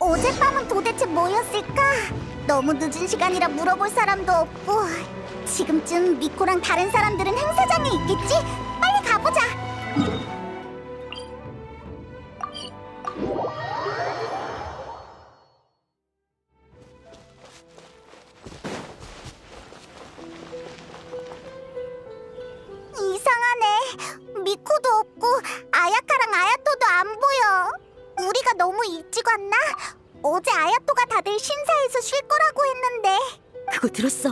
어젯밤은 도대체 뭐였을까? 너무 늦은 시간이라 물어볼 사람도 없고. 지금쯤 미코랑 다른 사람들은 행사장에 있겠지? 빨리 가보자. 이상하네. 미코도 없고 아야카랑 아야토도 안 보여. 우리가 너무 일찍 왔나? 어제 아야토가 다들 심사에서 쉴 거라고 했는데. 그거 들었어?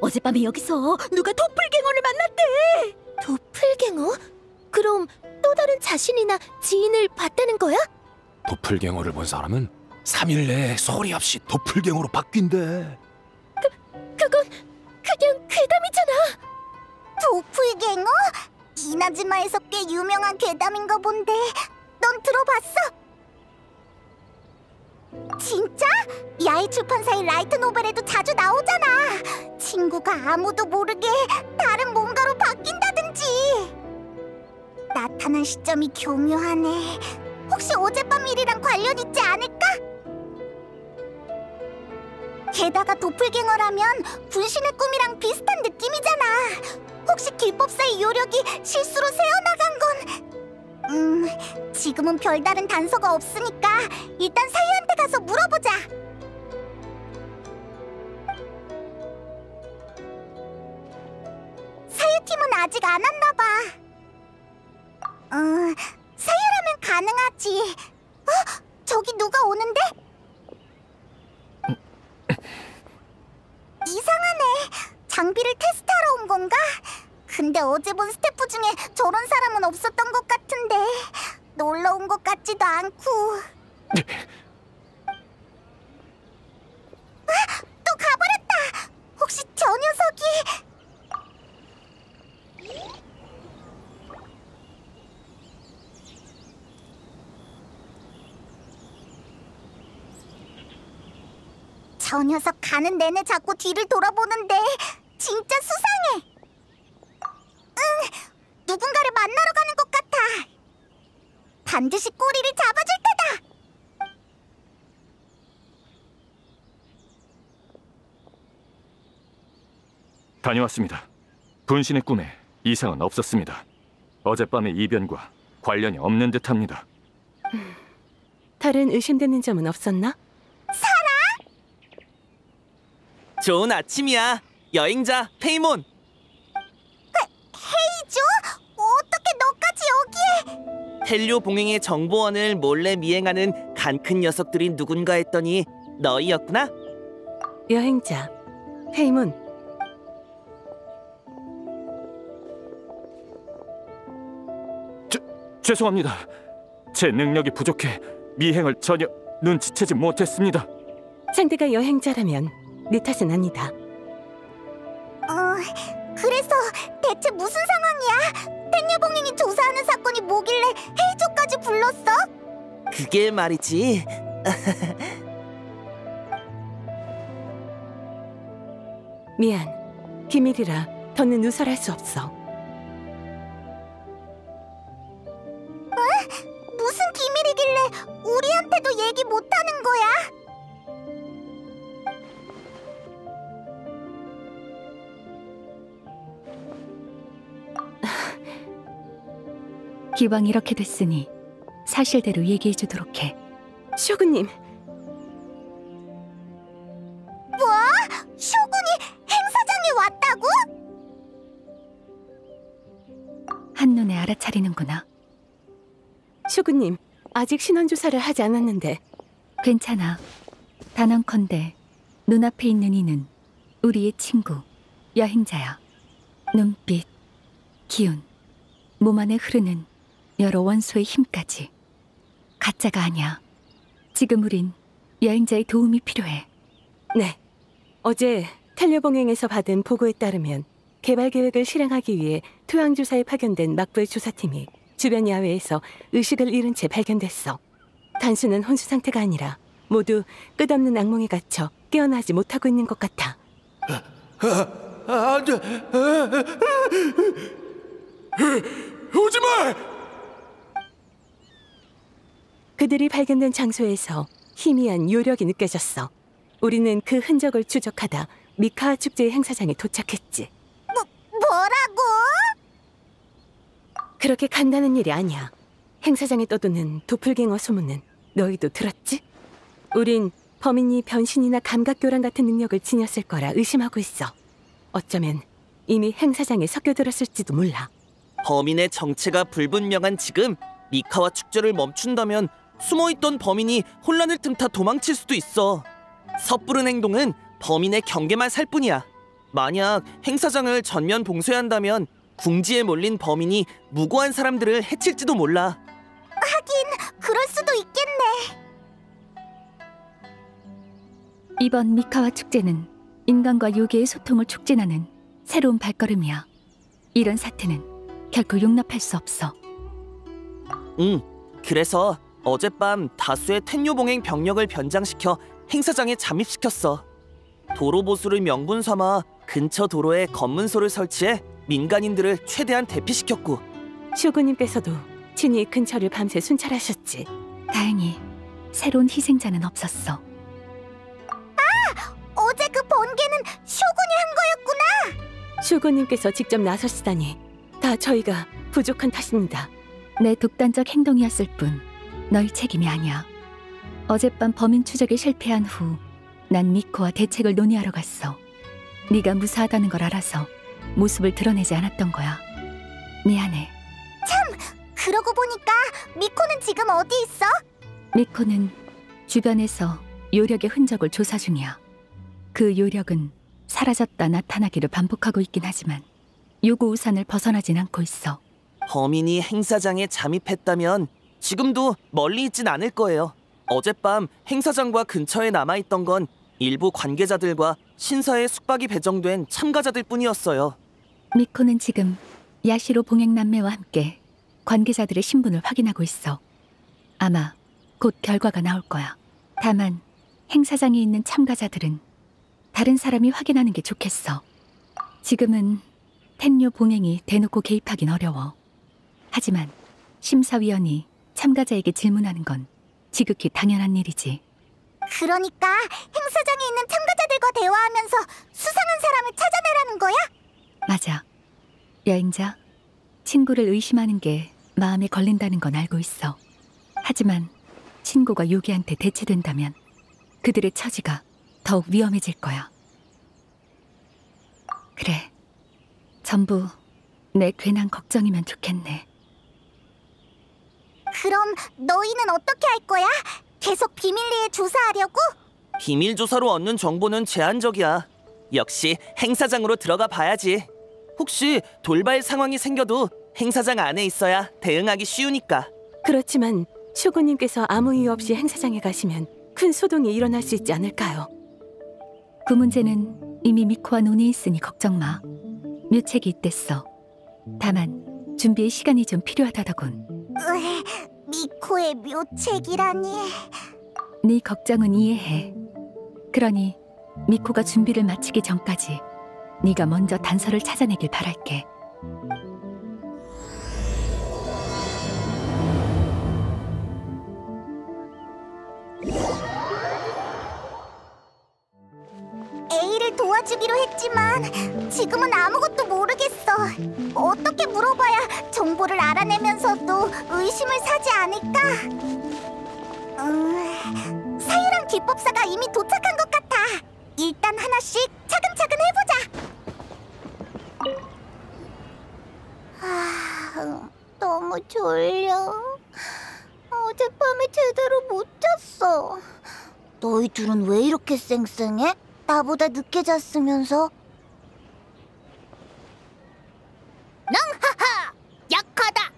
어젯밤에 여기서 누가 도플갱어를 만났대. 도플갱어? 그럼 또 다른 자신이나 지인을 봤다는 거야? 도플갱어를 본 사람은 3일 내에 소리 없이 도플갱어로 바뀐대. 그건 그냥 괴담이잖아. 도플갱어? 이나즈마에서 꽤 유명한 괴담인가 본데. 넌 들어봤어? 진짜? 야이 출판사의 라이트 노벨에도 자주 나오잖아. 친구가 아무도 모르게 다른 뭔가로 바뀐다든지. 나타난 시점이 교묘하네. 혹시 어젯밤 일이랑 관련 있지 않을까? 게다가 도플갱어라면 분신의 꿈이랑 비슷한 느낌이잖아. 혹시 길법사의 요력이 실수로 새어나간 건... 지금은 별다른 단서가 없으니까 일단 사유한테 가서 물어보자. 사유팀은 아직 안 왔나 봐. 사유라면 가능하지. 저기 누가 오는데? 이상하네. 장비를 테스트하러 온 건가? 근데 어제 본 스태프 중에 저런 사람은 없었던 것 같은데. 놀러 온 것 같지도 않고. 또 가버렸다. 혹시 저 녀석이... 저 녀석 가는 내내 자꾸 뒤를 돌아보는데 진짜 수상해. 누군가를 만나러 가는 것 같아. 반드시 꼬리를 잡아줄 테다. 다녀왔습니다. 분신의 꿈에 이상은 없었습니다. 어젯밤의 이변과 관련이 없는 듯합니다. 다른 의심되는 점은 없었나? 좋은 아침이야. 여행자 페이몬. 헤이조? 어떻게 너까지 여기에? 텔료 봉행의 정보원을 몰래 미행하는 간큰 녀석들이 누군가 했더니 너희였구나? 여행자 페이몬. 죄송합니다. 제 능력이 부족해 미행을 전혀 눈치채지 못했습니다. 상대가 여행자라면 네 탓은 아니다. 그래서 대체 무슨 상황이야? 텔료봉행이 조사하는 사건이 뭐길래 헤이조까지 불렀어? 그게 말이지. 미안. 비밀이라 더는 누설할 수 없어. 무슨 비밀이길래 우리한테도 얘기 못하는 거야? 기왕 이렇게 됐으니 사실대로 얘기해주도록 해. 쇼군님. 뭐? 쇼군이 행사장에 왔다고? 한눈에 알아차리는구나. 쇼군님, 아직 신원조사를 하지 않았는데. 괜찮아. 단언컨대 눈앞에 있는 이는 우리의 친구, 여행자야. 눈빛, 기운, 몸 안에 흐르는 여러 원소의 힘까지. 가짜가 아니야. 지금 우린 여행자의 도움이 필요해. 네. 어제 텔료봉행에서 받은 보고에 따르면 개발 계획을 실행하기 위해 토양조사에 파견된 막부의 조사팀이 주변 야외에서 의식을 잃은 채 발견됐어. 단수는 혼수 상태가 아니라 모두 끝없는 악몽에 갇혀 깨어나지 못하고 있는 것 같아. 안 돼. 오지 마! 그들이 발견된 장소에서 희미한 요력이 느껴졌어. 우리는 그 흔적을 추적하다 미카와 축제의 행사장에 도착했지. 뭐라고? 그렇게 간단한 일이 아니야. 행사장에 떠도는 도플갱어 소문은 너희도 들었지? 우린 범인이 변신이나 감각교란 같은 능력을 지녔을 거라 의심하고 있어. 어쩌면 이미 행사장에 섞여들었을지도 몰라. 범인의 정체가 불분명한 지금 미카와 축제를 멈춘다면 숨어있던 범인이 혼란을 틈타 도망칠 수도 있어. 섣부른 행동은 범인의 경계만 살 뿐이야. 만약 행사장을 전면 봉쇄한다면 궁지에 몰린 범인이 무고한 사람들을 해칠지도 몰라. 하긴 그럴 수도 있겠네. 이번 미카와 축제는 인간과 요괴의 소통을 촉진하는 새로운 발걸음이야. 이런 사태는 결코 용납할 수 없어. 그래서 어젯밤 다수의 텐요봉행 병력을 변장시켜 행사장에 잠입시켰어. 도로 보수를 명분 삼아 근처 도로에 검문소를 설치해 민간인들을 최대한 대피시켰고, 슈구님께서도 친히 근처를 밤새 순찰하셨지. 다행히 새로운 희생자는 없었어. 어제 그 번개는 쇼군이 한 거였구나. 슈구님께서 직접 나서시다니 다 저희가 부족한 탓입니다. 내 독단적 행동이었을 뿐 너희 책임이 아니야. 어젯밤 범인 추적에 실패한 후 난 미코와 대책을 논의하러 갔어. 네가 무사하다는 걸 알아서 모습을 드러내지 않았던 거야. 미안해. 그러고 보니까 미코는 지금 어디 있어? 미코는 주변에서 요력의 흔적을 조사 중이야. 그 요력은 사라졌다 나타나기를 반복하고 있긴 하지만 요구 우산을 벗어나진 않고 있어. 범인이 행사장에 잠입했다면 지금도 멀리 있진 않을 거예요. 어젯밤 행사장과 근처에 남아있던 건 일부 관계자들과 신사에 숙박이 배정된 참가자들 뿐이었어요. 미코는 지금 야시로 봉행남매와 함께 관계자들의 신분을 확인하고 있어. 아마 곧 결과가 나올 거야. 다만 행사장에 있는 참가자들은 다른 사람이 확인하는 게 좋겠어. 지금은 텐요 봉행이 대놓고 개입하긴 어려워. 하지만 심사위원이 참가자에게 질문하는 건 지극히 당연한 일이지. 그러니까 행사장에 있는 참가자들과 대화하면서 수상한 사람을 찾아내라는 거야? 맞아. 여행자, 친구를 의심하는 게 마음에 걸린다는 건 알고 있어. 하지만 친구가 요괴한테 대체된다면 그들의 처지가 더욱 위험해질 거야. 그래, 전부 내 괜한 걱정이면 좋겠네. 그럼 너희는 어떻게 할 거야? 계속 비밀리에 조사하려고? 비밀 조사로 얻는 정보는 제한적이야. 역시 행사장으로 들어가 봐야지. 혹시 돌발 상황이 생겨도 행사장 안에 있어야 대응하기 쉬우니까. 그렇지만 슈구님께서 아무 이유 없이 행사장에 가시면 큰 소동이 일어날 수 있지 않을까요? 그 문제는 이미 미코와 논의했으니 걱정 마. 묘책이 있댔어. 다만 준비에 시간이 좀 필요하다더군. 미코의 묘책이라니. 네 걱정은 이해해. 그러니 미코가 준비를 마치기 전까지 네가 먼저 단서를 찾아내길 바랄게. A를 도와주기로 했지만 지금은 아무것도 모르겠어. 어떻게 물어봐야 정보를 알아내면서도 의심을 사지 않을까? 사유랑 기법사가 이미 도착한 것 같아. 일단 하나씩 차근차근 해보자. 너무 졸려. 어젯밤에 제대로 못 잤어. 너희 둘은 왜 이렇게 쌩쌩해? 나보다 늦게 잤으면서. 낭하하! 약하다!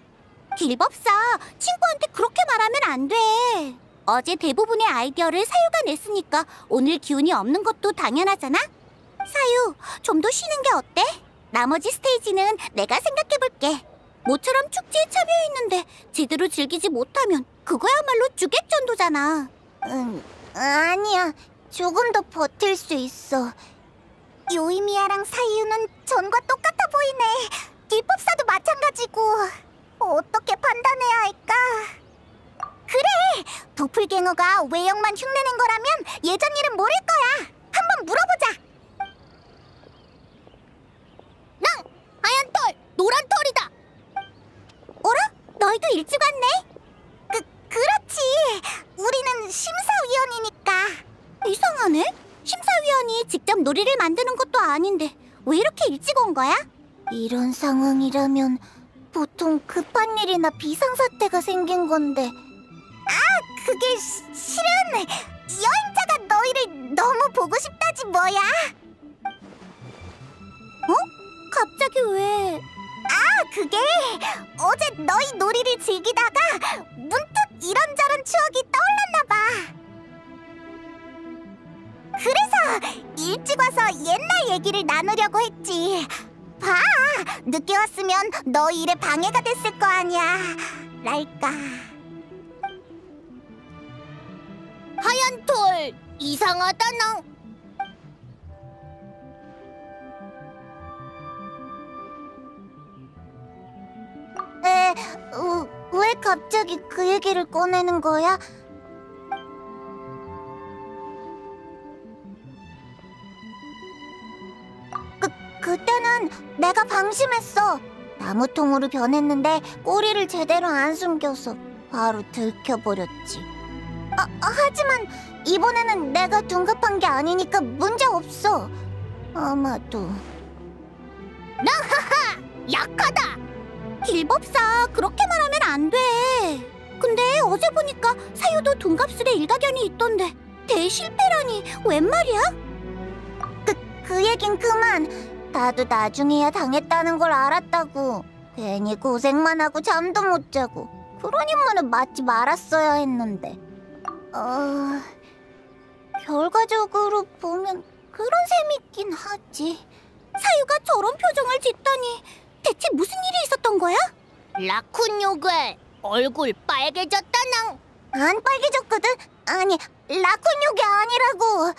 길법사, 친구한테 그렇게 말하면 안 돼. 어제 대부분의 아이디어를 사유가 냈으니까 오늘 기운이 없는 것도 당연하잖아? 사유, 좀 더 쉬는 게 어때? 나머지 스테이지는 내가 생각해볼게. 모처럼 축제에 참여했는데 제대로 즐기지 못하면 그거야말로 주객전도잖아. 아니야. 조금 더 버틸 수 있어. 요이미야랑 사이유는 전과 똑같아 보이네. 길법사도 마찬가지고. 어떻게 판단해야 할까? 도플갱어가 외형만 흉내낸 거라면 예전 일은 모를 거야. 한번 물어보자. 낭! 하얀 털! 노란 털이다! 어라? 너희도 일찍 왔네? 그렇지. 우리는 심사위원이니까. 이상하네. 심사위원이 직접 놀이를 만드는 것도 아닌데 왜 이렇게 일찍 온 거야? 이런 상황이라면 보통 급한 일이나 비상사태가 생긴 건데. 그게 실은 여행자가 너희를 너무 보고 싶다지 뭐야. 갑자기 왜? 그게 어제 너희 놀이를 즐기다가 문득 이런저런 추억이 떠올랐나 봐. 그래서 일찍 와서 옛날 얘기를 나누려고 했지. 봐, 늦게 왔으면 너희 일에 방해가 됐을 거 아니야. 랄까. 하얀 털 이상하다 너. 왜 갑자기 그 얘기를 꺼내는 거야? 그때는 내가 방심했어. 나무통으로 변했는데 꼬리를 제대로 안 숨겨서 바로 들켜버렸지. 하지만 이번에는 내가 둔갑한 게 아니니까 문제 없어. 아마도. 나하하! 약하다! 길법사, 그렇게 말하면 안 돼. 근데 어제 보니까 사유도 둔갑술에 일가견이 있던데 대실패라니 웬 말이야? 그 얘긴 그만. 나도 나중에야 당했다는 걸 알았다고. 괜히 고생만 하고 잠도 못 자고 그런 인물은 맞지 말았어야 했는데. 결과적으로 보면 그런 셈이 있긴 하지. 사유가 저런 표정을 짓다니 대체 무슨 일이 있었던 거야? 라쿤 요괴 얼굴 빨개졌다낭. 안 빨개졌거든? 아니, 라쿤 요괴 아니라고.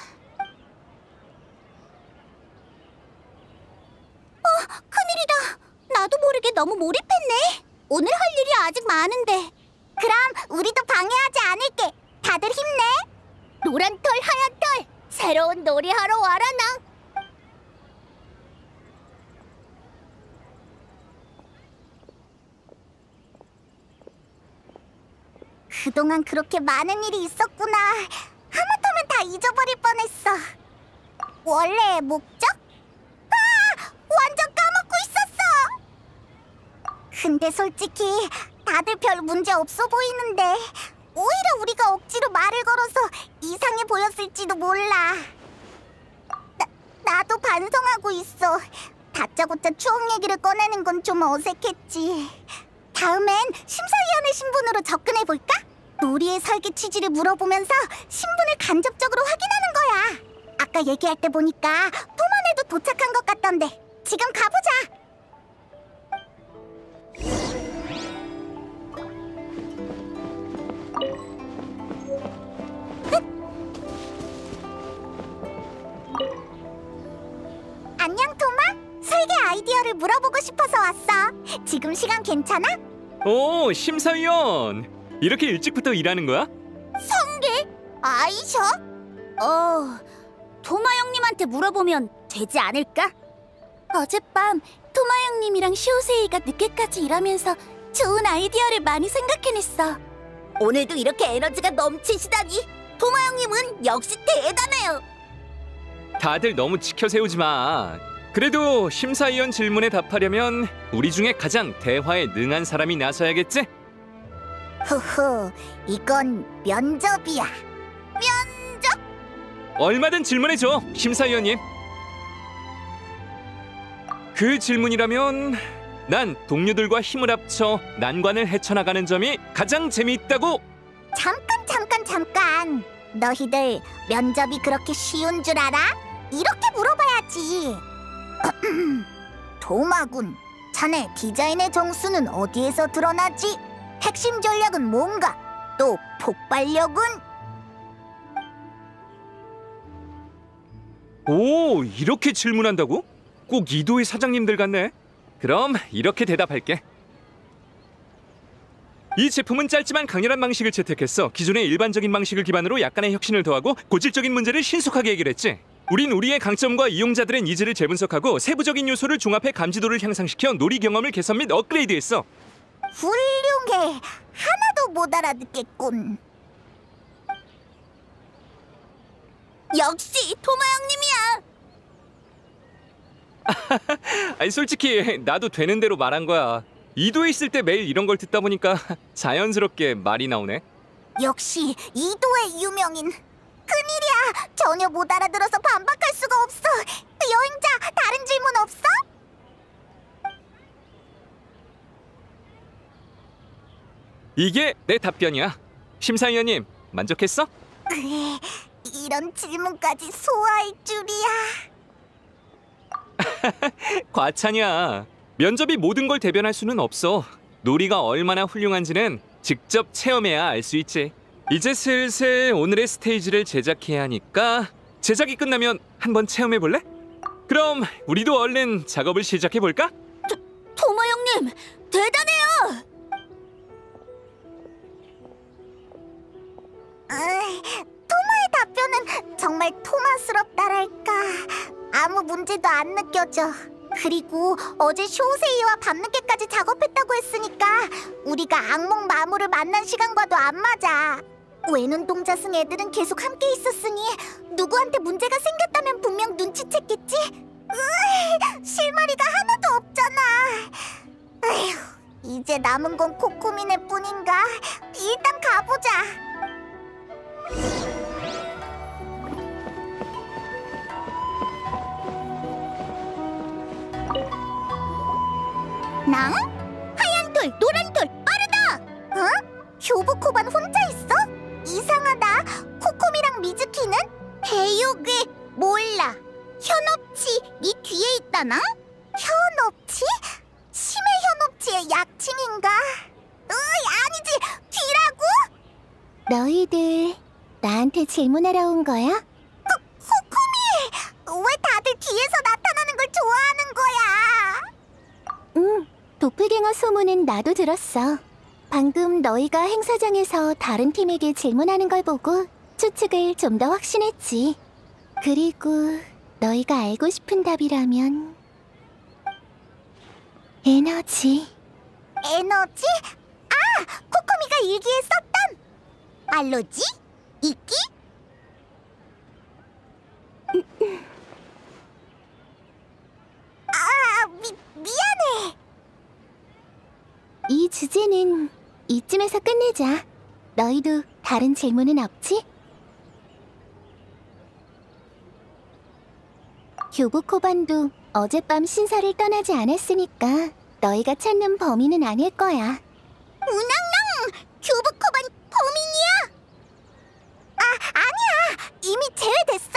큰일이다. 나도 모르게 너무 몰입했네. 오늘 할 일이 아직 많은데. 그럼 우리도 방해하지 않을게. 다들 힘내. 노란 털, 하얀 털, 새로운 놀이하러 와라 낭. 그동안 그렇게 많은 일이 있었구나. 하마터면 다 잊어버릴 뻔했어. 원래의 목적? 완전 까먹고 있었어. 근데 솔직히 다들 별 문제 없어 보이는데 오히려 우리가 억지로 말을 걸어서 이상해 보였을지도 몰라. 나도 반성하고 있어. 다짜고짜 추억 얘기를 꺼내는 건 좀 어색했지. 다음엔 심사위원의 신분으로 접근해볼까? 놀이의 설계 취지를 물어보면서 신분을 간접적으로 확인하는 거야. 아까 얘기할 때 보니까 토만에도 도착한 것 같던데. 지금 가보자. 안녕 토마. 설계 아이디어를 물어보고 싶어서 왔어. 지금 시간 괜찮아? 오, 심사위원! 이렇게 일찍부터 일하는 거야? 성게? 아이셔? 토마 형님한테 물어보면 되지 않을까? 어젯밤 토마 형님이랑 시오세이가 늦게까지 일하면서 좋은 아이디어를 많이 생각해냈어. 오늘도 이렇게 에너지가 넘치시다니 토마 형님은 역시 대단해요. 다들 너무 지켜세우지 마. 그래도 심사위원 질문에 답하려면 우리 중에 가장 대화에 능한 사람이 나서야겠지? 후후, 이건 면접이야. 면접? 얼마든 질문해줘, 심사위원님. 그 질문이라면 난 동료들과 힘을 합쳐 난관을 헤쳐나가는 점이 가장 재미있다고. 잠깐. 너희들 면접이 그렇게 쉬운 줄 알아? 이렇게 물어봐야지. 도마군, 자네 디자인의 정수는 어디에서 드러나지? 핵심 전략은 뭔가? 또 폭발력은? 오, 이렇게 질문한다고? 꼭 이도의 사장님들 같네. 그럼 이렇게 대답할게. 이 제품은 짧지만 강렬한 방식을 채택했어. 기존의 일반적인 방식을 기반으로 약간의 혁신을 더하고 고질적인 문제를 신속하게 해결했지. 우린 우리의 강점과 이용자들의 니즈를 재분석하고 세부적인 요소를 종합해 감지도를 향상시켜 놀이 경험을 개선 및 업그레이드했어. 훌륭해. 하나도 못 알아듣겠군. 역시 토마 형님이야. 아니 솔직히 나도 되는 대로 말한 거야. 이도에 있을 때 매일 이런 걸 듣다 보니까 자연스럽게 말이 나오네. 역시 이도의 유명인. 큰일이야. 전혀 못 알아들어서 반박할 수가 없어. 여행자, 다른 질문 없어? 이게 내 답변이야. 심사위원님 만족했어? 이런 질문까지 소화할 줄이야. 과찬이야. 면접이 모든 걸 대변할 수는 없어. 놀이가 얼마나 훌륭한지는 직접 체험해야 알 수 있지. 이제 슬슬 오늘의 스테이지를 제작해야 하니까 제작이 끝나면 한번 체험해 볼래? 그럼 우리도 얼른 작업을 시작해 볼까? 토마 형님, 대단해요. 토마의 답변은 정말 토마스럽다랄까. 아무 문제도 안 느껴져. 그리고 어제 쇼세이와 밤늦게까지 작업했다고 했으니까 우리가 악몽 마무를 만난 시간과도 안 맞아. 외눈동자승 애들은 계속 함께 있었으니 누구한테 문제가 생겼다면 분명 눈치챘겠지? 실마리가 하나도 없잖아. 아휴, 이제 남은 건 코코미네 뿐인가? 일단 가보자. 낭? 하얀 돌, 노란 돌, 빠르다! 어? 교부코반 혼자 있어? 이상하다. 코코미랑 미즈키는? 배육이 몰라. 현업치 네 뒤에 있다나? 현업치? 심해 현업치의 약칭인가? 아니지! 뒤라고? 너희들 나한테 질문하러 온 거야? 코코미! 왜 다들 뒤에서 나타나는 걸 좋아하는 거야? 도플갱어 소문은 나도 들었어. 방금 너희가 행사장에서 다른 팀에게 질문하는 걸 보고 추측을 좀 더 확신했지. 그리고 너희가 알고 싶은 답이라면 에너지. 에너지? 아! 코코미가 일기에 썼던 알로지? 이끼? 미안해. 이 주제는 이쯤에서 끝내자. 너희도 다른 질문은 없지? 교부코반도 어젯밤 신사를 떠나지 않았으니까 너희가 찾는 범인은 아닐 거야. 우낭랑! 교부코반 범인이야? 아니야! 이미 제외됐어.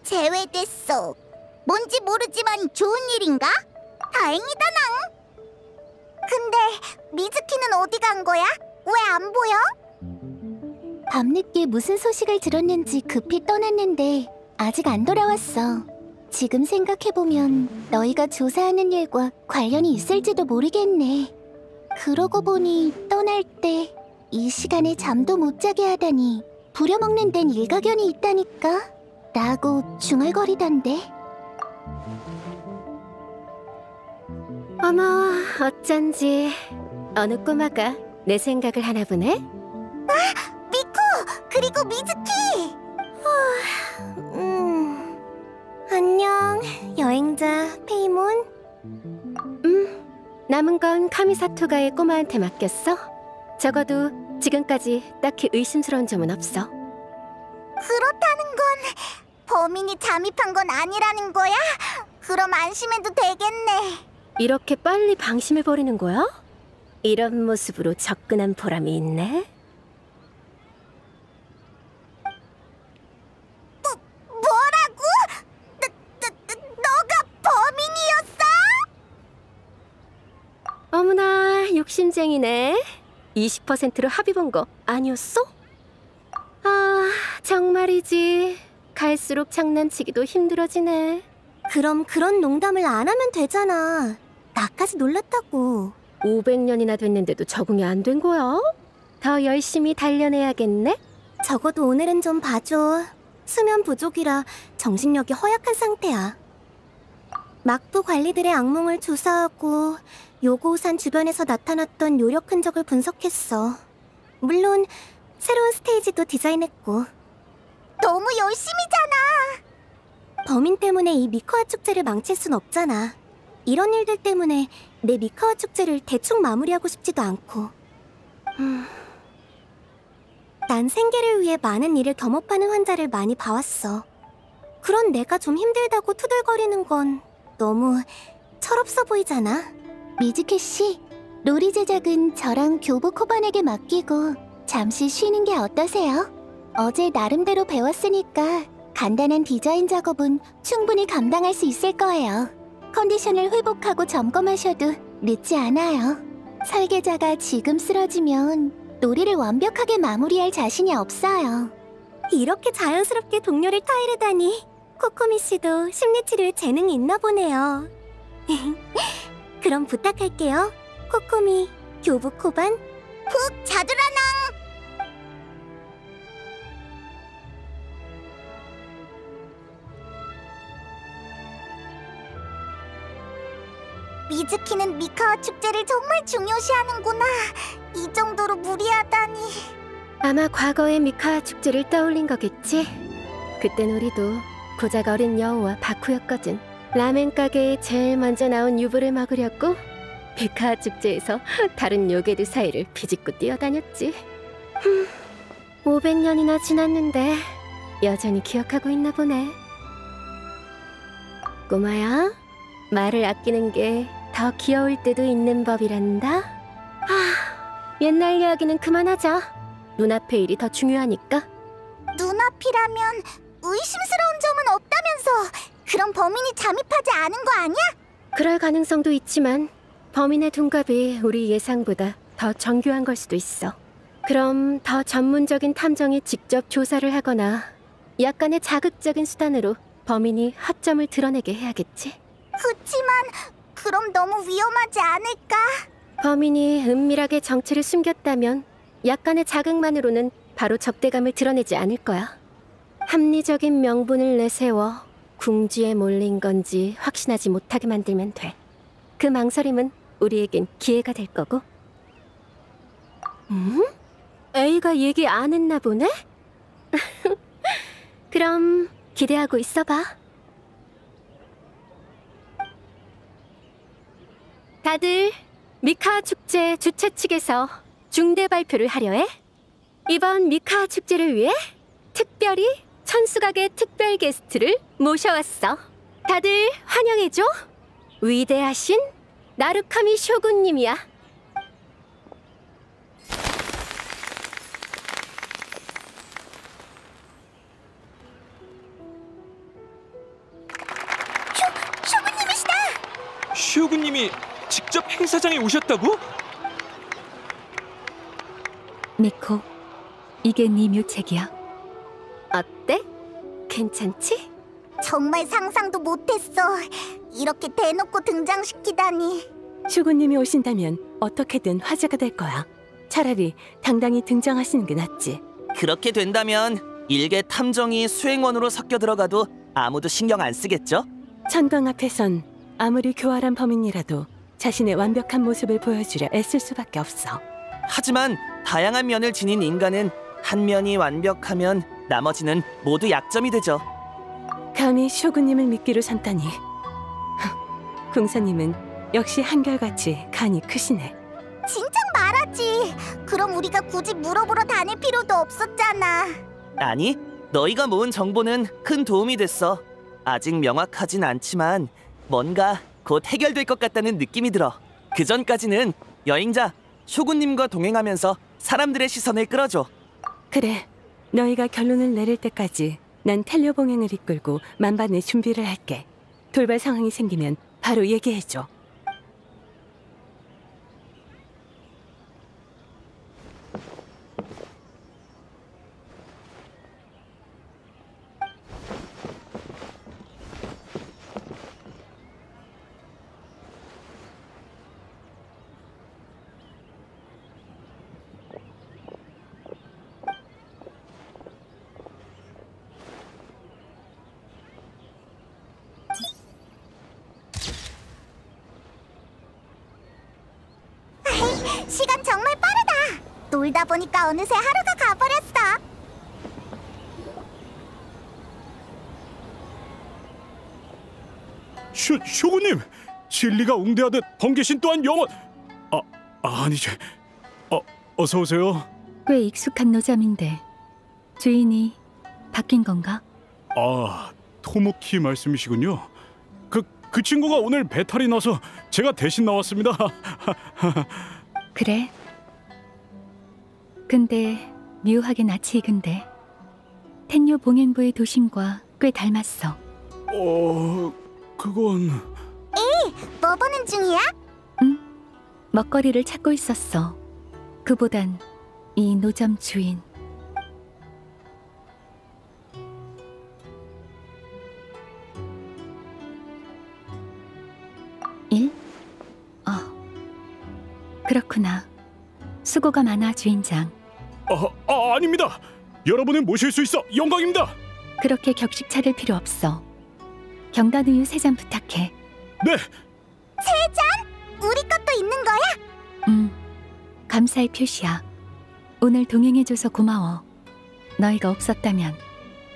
제외됐어. 뭔지 모르지만 좋은 일인가? 다행이다, 낭. 근데 미즈키는 어디 간 거야? 왜 안 보여? 밤늦게 무슨 소식을 들었는지 급히 떠났는데 아직 안 돌아왔어. 지금 생각해보면 너희가 조사하는 일과 관련이 있을지도 모르겠네. 그러고 보니 떠날 때 이 시간에 잠도 못 자게 하다니 부려먹는 데는 일가견이 있다니까? 라고 중얼거리던데. 어머, 어쩐지 어느 꼬마가 내 생각을 하나 보네? 미코! 그리고 미즈키! 안녕, 여행자 페이몬. 남은 건 카미사토가의 꼬마한테 맡겼어? 적어도 지금까지 딱히 의심스러운 점은 없어. 그렇다는 건 범인이 잠입한 건 아니라는 거야? 그럼 안심해도 되겠네. 이렇게 빨리 방심해버리는 거야? 이런 모습으로 접근한 보람이 있네? 뭐라고? 너가 범인이었어? 어머나, 욕심쟁이네. 20%로 합의 본 거 아니었어? 아, 정말이지. 갈수록 장난치기도 힘들어지네. 그럼 그런 농담을 안 하면 되잖아. 나까지 놀랐다고. 500년이나 됐는데도 적응이 안 된 거야? 더 열심히 단련해야겠네? 적어도 오늘은 좀 봐줘. 수면 부족이라 정신력이 허약한 상태야. 막부 관리들의 악몽을 조사하고 요고우산 주변에서 나타났던 요력 흔적을 분석했어. 물론 새로운 스테이지도 디자인했고. 너무 열심히잖아. 범인 때문에 이 미카와 축제를 망칠 순 없잖아. 이런 일들 때문에 내 미카와 축제를 대충 마무리하고 싶지도 않고. 난 생계를 위해 많은 일을 겸업하는 환자를 많이 봐왔어. 그런 내가 좀 힘들다고 투덜거리는 건 너무 철없어 보이잖아. 미즈키 씨, 놀이 제작은 저랑 교부 코반에게 맡기고 잠시 쉬는 게 어떠세요? 어제 나름대로 배웠으니까 간단한 디자인 작업은 충분히 감당할 수 있을 거예요. 컨디션을 회복하고 점검하셔도 늦지 않아요. 설계자가 지금 쓰러지면 놀이를 완벽하게 마무리할 자신이 없어요. 이렇게 자연스럽게 동료를 타이르다니. 코코미 씨도 심리치료에 재능이 있나 보네요. 그럼 부탁할게요. 코코미, 교부 코반. 푹 자두라낭! 미즈키는 미카와 축제를 정말 중요시하는구나. 이 정도로 무리하다니. 아마 과거의 미카와 축제를 떠올린 거겠지? 그땐 우리도 고작 어린 여우와 바쿠였거든. 라멘 가게에 제일 먼저 나온 유부를 먹으려고 미카와 축제에서 다른 요괴들 사이를 비집고 뛰어다녔지. 500년이나 지났는데 여전히 기억하고 있나 보네. 꼬마야, 말을 아끼는 게 더 귀여울 때도 있는 법이란다. 옛날 이야기는 그만하자. 눈앞의 일이 더 중요하니까. 눈앞이라면 의심스러운 점은 없다면서. 그럼 범인이 잠입하지 않은 거 아니야? 그럴 가능성도 있지만 범인의 둔갑이 우리 예상보다 더 정교한 걸 수도 있어. 그럼 더 전문적인 탐정이 직접 조사를 하거나 약간의 자극적인 수단으로 범인이 허점을 드러내게 해야겠지. 그치만 그럼 너무 위험하지 않을까? 범인이 은밀하게 정체를 숨겼다면 약간의 자극만으로는 바로 적대감을 드러내지 않을 거야. 합리적인 명분을 내세워 궁지에 몰린 건지 확신하지 못하게 만들면 돼. 그 망설임은 우리에겐 기회가 될 거고. A가 얘기 안 했나 보네? 그럼 기대하고 있어봐. 다들 미카 축제 주최 측에서 중대 발표를 하려 해. 이번 미카 축제를 위해 특별히 천수각의 특별 게스트를 모셔왔어. 다들 환영해줘. 위대하신 나루카미 쇼군님이야. 쇼군님이시다. 쇼군님이 직접 행사장에 오셨다고? 미코, 이게 네 묘책이야. 어때? 괜찮지? 정말 상상도 못했어. 이렇게 대놓고 등장시키다니. 슈구님이 오신다면 어떻게든 화제가 될 거야. 차라리 당당히 등장하시는 게 낫지. 그렇게 된다면 일개 탐정이 수행원으로 섞여 들어가도 아무도 신경 안 쓰겠죠? 천광 앞에선 아무리 교활한 범인이라도 자신의 완벽한 모습을 보여주려 애쓸 수밖에 없어. 하지만 다양한 면을 지닌 인간은 한 면이 완벽하면 나머지는 모두 약점이 되죠. 감히 쇼구님을 미끼로 삼다니. 궁사님은 역시 한결같이 간이 크시네. 진작 말하지. 그럼 우리가 굳이 물어보러 다닐 필요도 없었잖아. 아니, 너희가 모은 정보는 큰 도움이 됐어. 아직 명확하진 않지만 뭔가 곧 해결될 것 같다는 느낌이 들어. 그 전까지는 여행자 쇼군님과 동행하면서 사람들의 시선을 끌어줘. 그래, 너희가 결론을 내릴 때까지 난 텔려 봉행을 이끌고 만반의 준비를 할게. 돌발 상황이 생기면 바로 얘기해줘. 놀다 보니까 어느새 하루가 가버렸어. 쇼구님, 진리가 웅대하듯 번개신 또한 영원. 아니지. 어서 오세요. 꽤 익숙한 노점인데 주인이 바뀐 건가? 토모키 말씀이시군요. 그 친구가 오늘 배탈이 나서 제가 대신 나왔습니다. 그래? 근데 묘하게 낯이 익은데 텐요 봉행부의 도심과 꽤 닮았어. 그건... 뭐 보는 중이야? 응? 먹거리를 찾고 있었어. 그보단 이 노점 주인. 일? 그렇구나. 수고가 많아, 주인장. 아닙니다. 여러분을 모실 수 있어 영광입니다. 그렇게 격식 차릴 필요 없어. 경단 우유 3잔 부탁해. 네. 3잔? 우리 것도 있는 거야? 감사의 표시야. 오늘 동행해줘서 고마워. 너희가 없었다면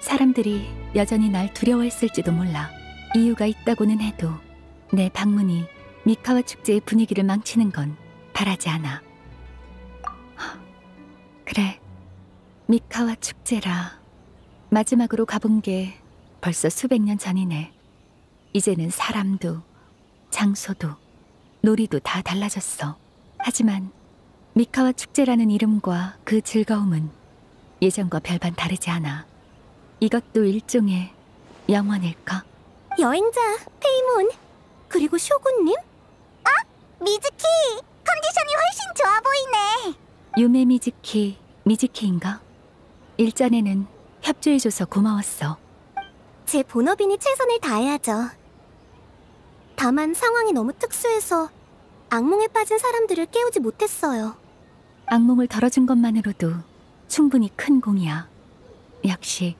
사람들이 여전히 날 두려워했을지도 몰라. 이유가 있다고는 해도 내 방문이 미카와 축제의 분위기를 망치는 건 바라지 않아. 그래, 미카와 축제라. 마지막으로 가본 게 벌써 수백 년 전이네. 이제는 사람도 장소도 놀이도 다 달라졌어. 하지만 미카와 축제라는 이름과 그 즐거움은 예전과 별반 다르지 않아. 이것도 일종의 영원일까? 여행자, 페이몬, 그리고 쇼군님? 미즈키! 컨디션이 훨씬 좋아 보이네. 유메 미즈키인가? 일전에는 협조해줘서 고마웠어. 제 본업이니 최선을 다해야죠. 다만 상황이 너무 특수해서 악몽에 빠진 사람들을 깨우지 못했어요. 악몽을 덜어준 것만으로도 충분히 큰 공이야. 역시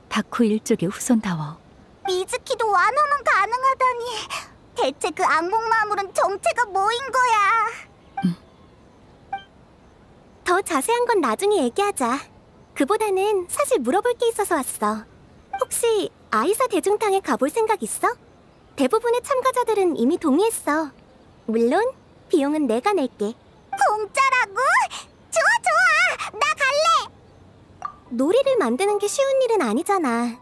다쿠 일족의 후손다워. 미즈키도 완화만 가능하다니. 대체 그 악몽 마물은 정체가 뭐인 거야? 더 자세한 건 나중에 얘기하자. 그보다는 사실 물어볼 게 있어서 왔어. 혹시 아이사 대중탕에 가볼 생각 있어? 대부분의 참가자들은 이미 동의했어. 물론 비용은 내가 낼게. 공짜라고? 좋아! 나 갈래! 놀이를 만드는 게 쉬운 일은 아니잖아.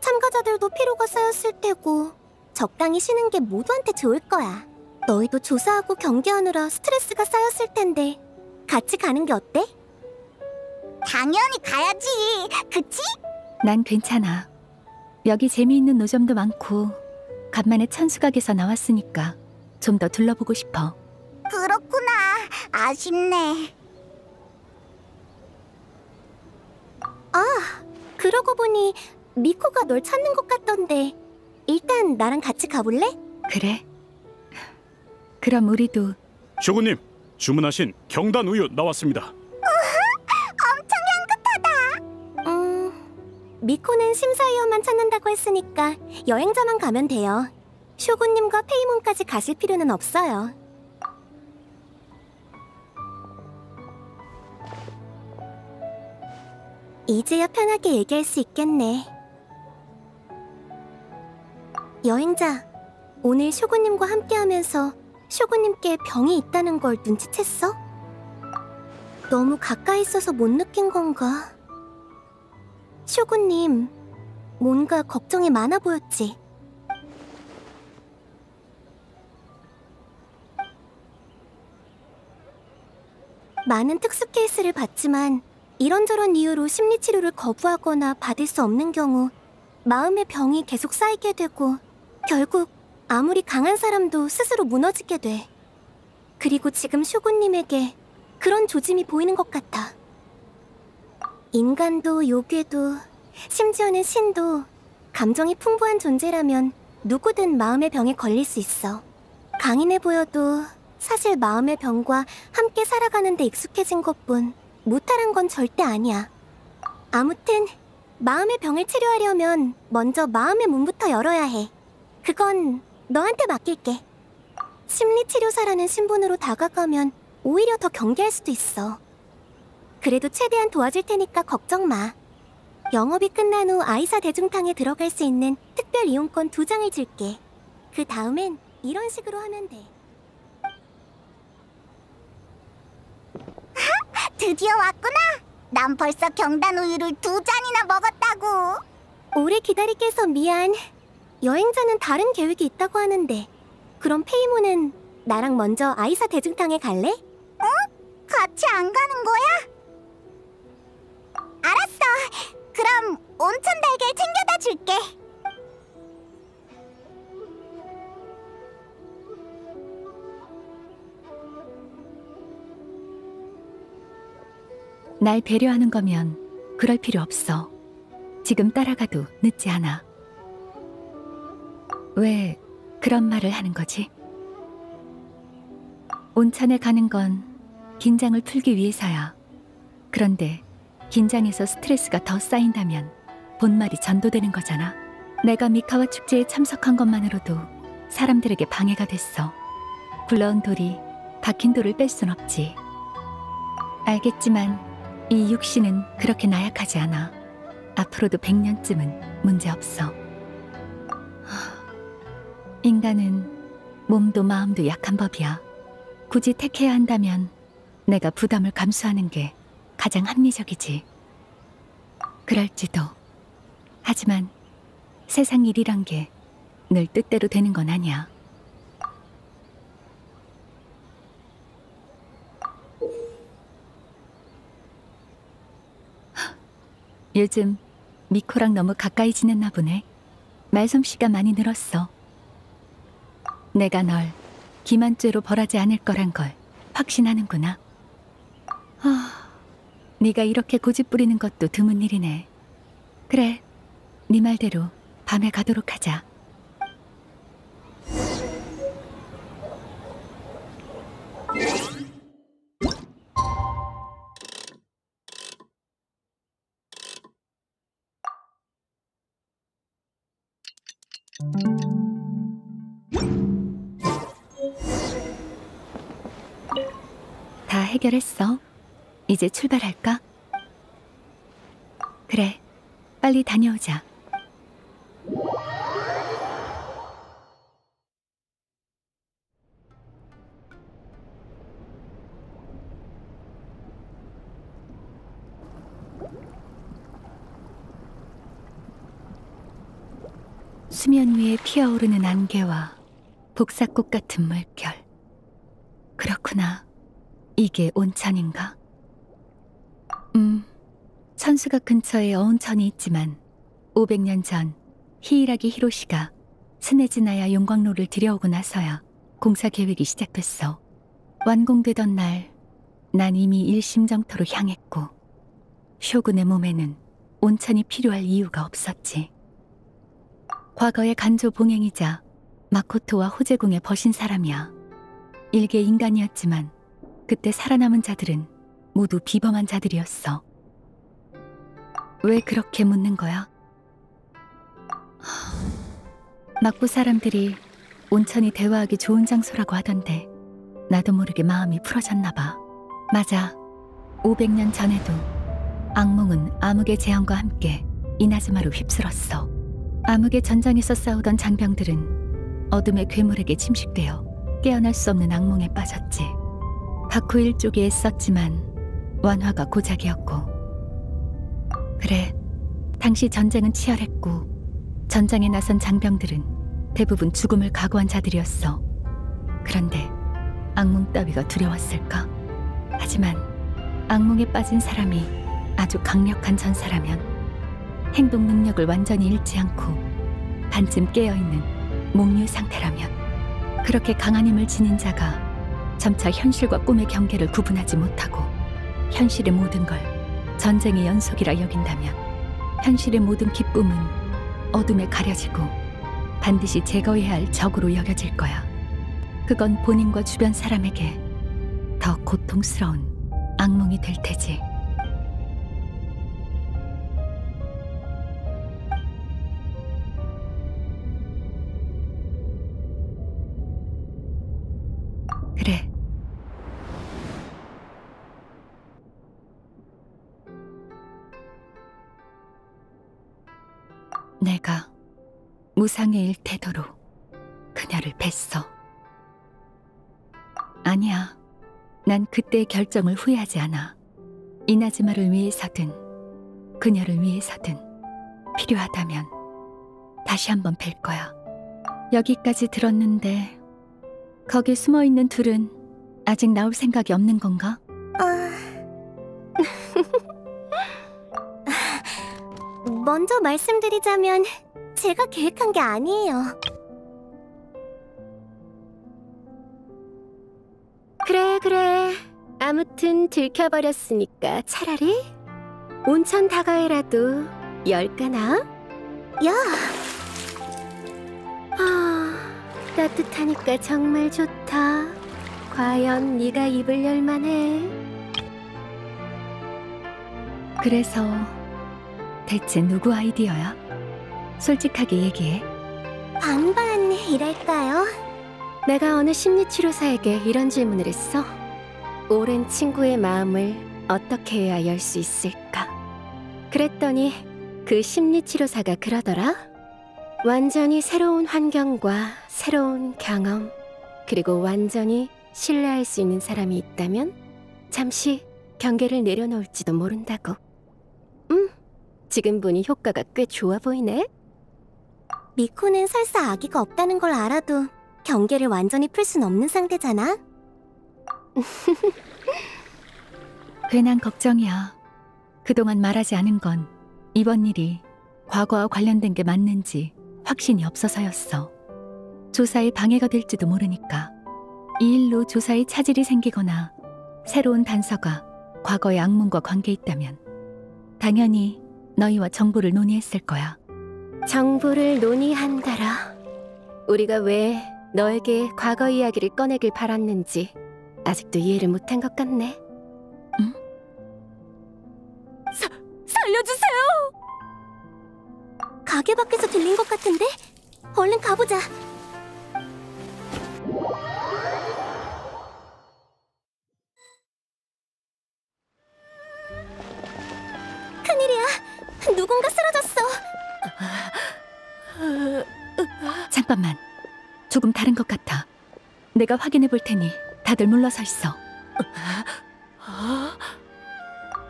참가자들도 피로가 쌓였을 테고 적당히 쉬는 게 모두한테 좋을 거야. 너희도 조사하고 경기하느라 스트레스가 쌓였을 텐데 같이 가는 게 어때? 당연히 가야지. 그치? 난 괜찮아. 여기 재미있는 노점도 많고 간만에 천수각에서 나왔으니까 좀 더 둘러보고 싶어. 그렇구나. 아쉽네. 그러고 보니 미코가 널 찾는 것 같던데 일단 나랑 같이 가볼래? 그래? 그럼 우리도. 쇼구님, 주문하신 경단 우유 나왔습니다. 엄청 향긋하다. 미코는 심사위원만 찾는다고 했으니까 여행자만 가면 돼요. 쇼군님과 페이몬까지 가실 필요는 없어요. 이제야 편하게 얘기할 수 있겠네. 여행자, 오늘 쇼군님과 함께하면서 쇼군님께 병이 있다는 걸 눈치챘어? 너무 가까이 있어서 못 느낀 건가? 쇼군님, 뭔가 걱정이 많아 보였지? 많은 특수 케이스를 봤지만 이런저런 이유로 심리치료를 거부하거나 받을 수 없는 경우 마음의 병이 계속 쌓이게 되고 결국 아무리 강한 사람도 스스로 무너지게 돼. 그리고 지금 쇼군님에게 그런 조짐이 보이는 것 같아. 인간도 요괴도 심지어는 신도 감정이 풍부한 존재라면 누구든 마음의 병에 걸릴 수 있어. 강인해 보여도 사실 마음의 병과 함께 살아가는 데 익숙해진 것뿐 무탈한 건 절대 아니야. 아무튼 마음의 병을 치료하려면 먼저 마음의 문부터 열어야 해. 그건 너한테 맡길게. 심리치료사라는 신분으로 다가가면 오히려 더 경계할 수도 있어. 그래도 최대한 도와줄 테니까 걱정 마. 영업이 끝난 후 아이사 대중탕에 들어갈 수 있는 특별 이용권 2장을 줄게. 그 다음엔 이런 식으로 하면 돼. 드디어 왔구나. 난 벌써 경단 우유를 2잔이나 먹었다고. 오래 기다리게 해서 미안. 여행자는 다른 계획이 있다고 하는데. 그럼 페이모는 나랑 먼저 아이사 대중탕에 갈래? 같이 안 가는 거야? 알았어. 그럼 온천 달걀 챙겨다 줄게. 날 배려하는 거면 그럴 필요 없어. 지금 따라가도 늦지 않아. 왜 그런 말을 하는 거지? 온천에 가는 건 긴장을 풀기 위해서야. 그런데 긴장해서 스트레스가 더 쌓인다면 본말이 전도되는 거잖아. 내가 미카와 축제에 참석한 것만으로도 사람들에게 방해가 됐어. 굴러온 돌이 박힌 돌을 뺄 순 없지. 알겠지만 이 육신은 그렇게 나약하지 않아. 앞으로도 100년쯤은 문제없어. 인간은 몸도 마음도 약한 법이야. 굳이 택해야 한다면 내가 부담을 감수하는 게 가장 합리적이지. 그럴지도. 하지만 세상 일이란 게 늘 뜻대로 되는 건 아니야. 요즘 미코랑 너무 가까이 지냈나 보네. 말솜씨가 많이 늘었어. 내가 널 기만죄로 벌하지 않을 거란 걸 확신하는구나. 네가 이렇게 고집 부리는 것도 드문 일이네. 그래, 네 말대로 밤에 가도록 하자. 다 해결했어. 이제 출발할까? 그래, 빨리 다녀오자. 수면 위에 피어오르는 안개와 복사꽃 같은 물결. 그렇구나. 이게 온천인가? 천수각 근처에 어온천이 있지만 500년 전 히이라기 히로시가 스네즈나야 용광로를 들여오고 나서야 공사 계획이 시작됐어. 완공되던 날 난 이미 일심정토로 향했고 쇼군의 몸에는 온천이 필요할 이유가 없었지. 과거의 간조 봉행이자 마코토와 호제궁의 버신 사람이야. 일개 인간이었지만 그때 살아남은 자들은 모두 비범한 자들이었어. 왜 그렇게 묻는 거야? 막부 사람들이 온천이 대화하기 좋은 장소라고 하던데 나도 모르게 마음이 풀어졌나 봐. 맞아. 500년 전에도 악몽은 암흑의 재앙과 함께 이나즈마로 휩쓸었어. 암흑의 전장에서 싸우던 장병들은 어둠의 괴물에게 침식되어 깨어날 수 없는 악몽에 빠졌지. 바쿠 일족이 애썼지만 완화가 고작이었고. 그래, 당시 전쟁은 치열했고 전장에 나선 장병들은 대부분 죽음을 각오한 자들이었어. 그런데 악몽 따위가 두려웠을까? 하지만 악몽에 빠진 사람이 아주 강력한 전사라면, 행동 능력을 완전히 잃지 않고 반쯤 깨어있는 몽유 상태라면, 그렇게 강한 힘을 지닌 자가 점차 현실과 꿈의 경계를 구분하지 못하고 현실의 모든 걸 전쟁의 연속이라 여긴다면, 현실의 모든 기쁨은 어둠에 가려지고 반드시 제거해야 할 적으로 여겨질 거야. 그건 본인과 주변 사람에게 더 고통스러운 악몽이 될 테지. 그래. 내가 무상의 일 태도로 그녀를 뵀어. 아니야. 난 그때의 결정을 후회하지 않아. 이나즈마를 위해서든 그녀를 위해서든 필요하다면 다시 한번 뵐 거야. 여기까지 들었는데 거기 숨어있는 둘은 아직 나올 생각이 없는 건가? 먼저 말씀드리자면 제가 계획한 게 아니에요. 그래. 아무튼 들켜버렸으니까 차라리 온천 다가에라도 열까나? 야! 따뜻하니까 정말 좋다. 과연 네가 입을 열만해? 그래서 대체 누구 아이디어야? 솔직하게 얘기해. 반반이랄까요? 내가 어느 심리치료사에게 이런 질문을 했어. 오랜 친구의 마음을 어떻게 해야 열 수 있을까? 그랬더니 그 심리치료사가 그러더라. 완전히 새로운 환경과 새로운 경험, 그리고 완전히 신뢰할 수 있는 사람이 있다면 잠시 경계를 내려놓을지도 모른다고. 지금 보니 효과가 꽤 좋아 보이네. 미코는 설사 아기가 없다는 걸 알아도 경계를 완전히 풀 순 없는 상태잖아. 괜한 걱정이야. 그동안 말하지 않은 건 이번 일이 과거와 관련된 게 맞는지 확신이 없어서였어. 조사에 방해가 될지도 모르니까. 이 일로 조사에 차질이 생기거나 새로운 단서가 과거의 악몽과 관계 있다면 당연히 너희와 정보를 논의했을 거야. 정보를 논의한다라. 우리가 왜 너에게 과거 이야기를 꺼내길 바랐는지 아직도 이해를 못한 것 같네. 응? 살려주세요! 가게 밖에서 들린 것 같은데? 얼른 가보자. 큰일이야. 누군가 쓰러졌어. 잠깐만. 조금 다른 것 같아. 내가 확인해 볼 테니 다들 물러서 있어.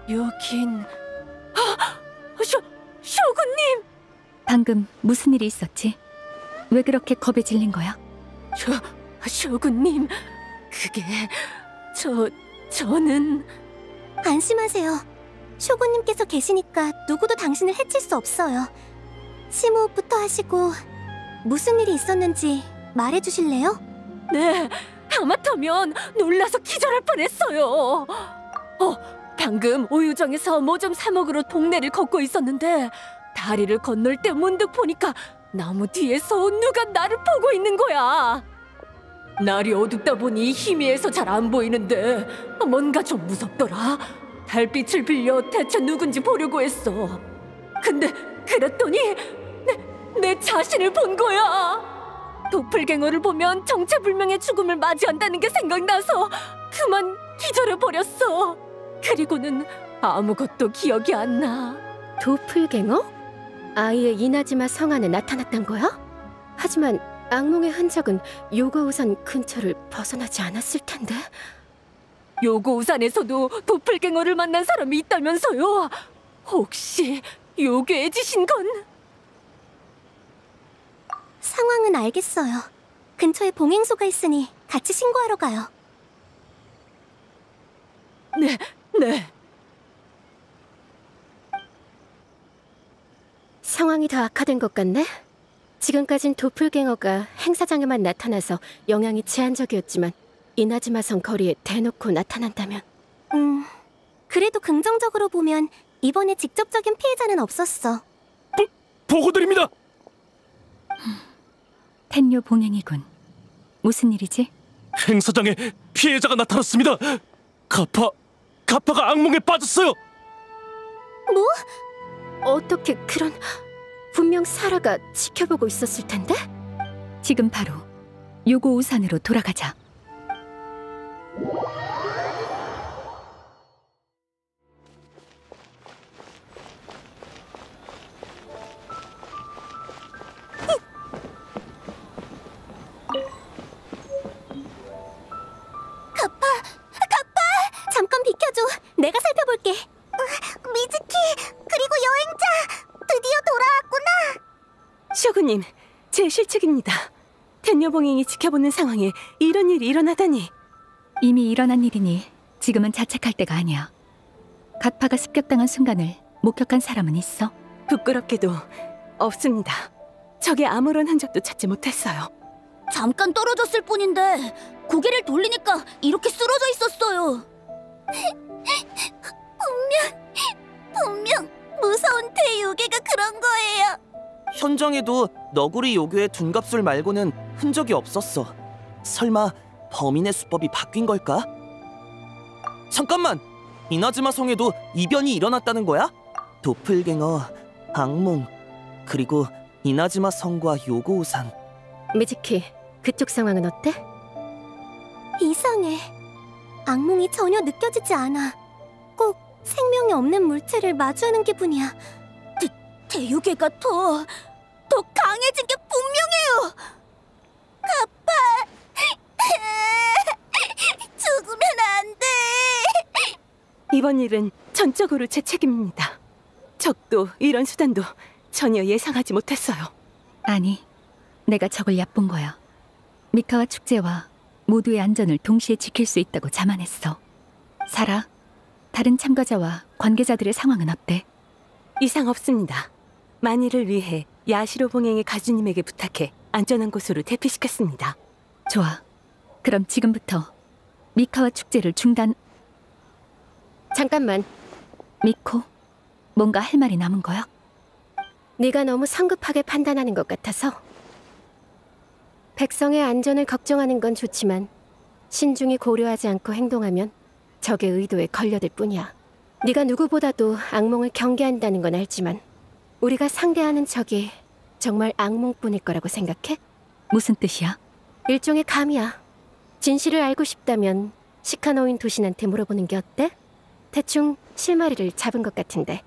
여긴... 쇼군님! 방금 무슨 일이 있었지? 왜 그렇게 겁에 질린 거야? 쇼군님, 그게... 저는... 안심하세요. 쇼군님께서 계시니까 누구도 당신을 해칠 수 없어요. 심호흡부터 하시고 무슨 일이 있었는지 말해주실래요? 네, 하마터면 놀라서 기절할 뻔했어요. 방금 오유정에서 뭐 좀 사 먹으러 동네를 걷고 있었는데 다리를 건널 때 문득 보니까 나무 뒤에서 누가 나를 보고 있는 거야. 날이 어둡다 보니 희미해서 잘 안 보이는데 뭔가 좀 무섭더라. 달빛을 빌려 대체 누군지 보려고 했어. 근데 그랬더니 내 자신을 본 거야. 도플갱어를 보면 정체불명의 죽음을 맞이한다는 게 생각나서 그만 기절해버렸어. 그리고는 아무것도 기억이 안 나. 도플갱어? 아이의 이나즈마 성 안에 나타났단 거야? 하지만 악몽의 흔적은 요거우산 근처를 벗어나지 않았을 텐데. 요고우산에서도 도플갱어를 만난 사람이 있다면서요? 혹시 요괴의 짓인 건? 상황은 알겠어요. 근처에 봉행소가 있으니 같이 신고하러 가요. 네. 상황이 더 악화된 것 같네? 지금까진 도플갱어가 행사장에만 나타나서 영향이 제한적이었지만 이나즈마성 거리에 대놓고 나타난다면... 그래도 긍정적으로 보면 이번에 직접적인 피해자는 없었어. 보고드립니다. 텐요 봉행이군. 무슨 일이지? 행사장에 피해자가 나타났습니다. 가파가 악몽에 빠졌어요. 뭐? 어떻게 그런... 분명 사라가 지켜보고 있었을 텐데? 지금 바로 요고우산으로 돌아가자. 미코님, 제 실책입니다. 텐녀봉행이 지켜보는 상황에 이런 일이 일어나다니. 이미 일어난 일이니 지금은 자책할 때가 아니야. 갓파가 습격당한 순간을 목격한 사람은 있어? 부끄럽게도 없습니다. 적의 아무런 흔적도 찾지 못했어요. 잠깐 떨어졌을 뿐인데 고개를 돌리니까 이렇게 쓰러져 있었어요. 분명 무서운 대요괴가 그런 거예요. 현장에도 너구리 요괴의 둔갑술 말고는 흔적이 없었어. 설마 범인의 수법이 바뀐 걸까? 잠깐만! 이나즈마 성에도 이변이 일어났다는 거야? 도플갱어, 악몽, 그리고 이나즈마 성과 요고우산. 미즈키, 그쪽 상황은 어때? 이상해. 악몽이 전혀 느껴지지 않아. 꼭 생명이 없는 물체를 마주하는 기분이야. 대요괴가 더 강해진 게 분명해요. 아빠, 죽으면 안 돼. 이번 일은 전적으로 제 책임입니다. 적도 이런 수단도 전혀 예상하지 못했어요. 아니, 내가 적을 얕본 거야. 미카와 축제와 모두의 안전을 동시에 지킬 수 있다고 자만했어. 사라, 다른 참가자와 관계자들의 상황은 어때? 이상 없습니다. 만일을 위해 야시로 봉행의 가주님에게 부탁해 안전한 곳으로 대피시켰습니다. 좋아. 그럼 지금부터 미카와 축제를 중단... 잠깐만, 미코, 뭔가 할 말이 남은 거야? 네가 너무 성급하게 판단하는 것 같아서. 백성의 안전을 걱정하는 건 좋지만 신중히 고려하지 않고 행동하면 적의 의도에 걸려들 뿐이야. 네가 누구보다도 악몽을 경계한다는 건 알지만 우리가 상대하는 적이 정말 악몽뿐일 거라고 생각해? 무슨 뜻이야? 일종의 감이야. 진실을 알고 싶다면 시카노인 도신한테 물어보는 게 어때? 대충 실마리를 잡은 것 같은데.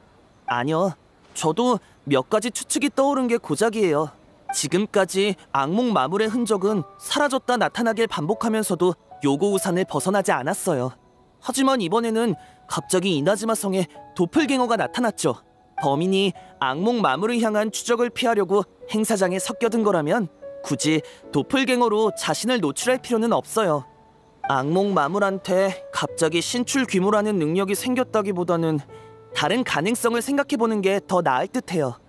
아니요. 저도 몇 가지 추측이 떠오른 게 고작이에요. 지금까지 악몽 마물의 흔적은 사라졌다 나타나길 반복하면서도 요고우산을 벗어나지 않았어요. 하지만 이번에는 갑자기 이나즈마 성에 도플갱어가 나타났죠. 범인이 악몽 마물을 향한 추적을 피하려고 행사장에 섞여든 거라면 굳이 도플갱어로 자신을 노출할 필요는 없어요. 악몽 마물한테 갑자기 신출 귀모라는 능력이 생겼다기보다는 다른 가능성을 생각해보는 게 더 나을 듯해요.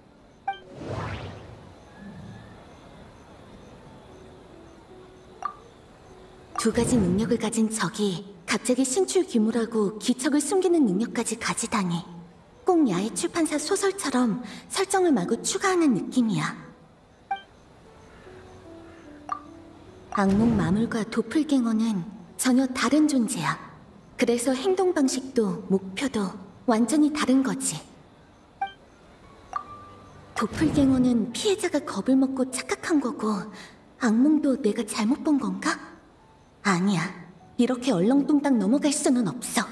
두 가지 능력을 가진 적이 갑자기 신출 귀무라고 기척을 숨기는 능력까지 가지다니. 꼭 야외 출판사 소설처럼 설정을 마구 추가하는 느낌이야. 악몽 마물과 도플갱어는 전혀 다른 존재야. 그래서 행동 방식도 목표도 완전히 다른 거지. 도플갱어는 피해자가 겁을 먹고 착각한 거고, 악몽도 내가 잘못 본 건가? 아니야. 이렇게 얼렁뚱땅 넘어갈 수는 없어.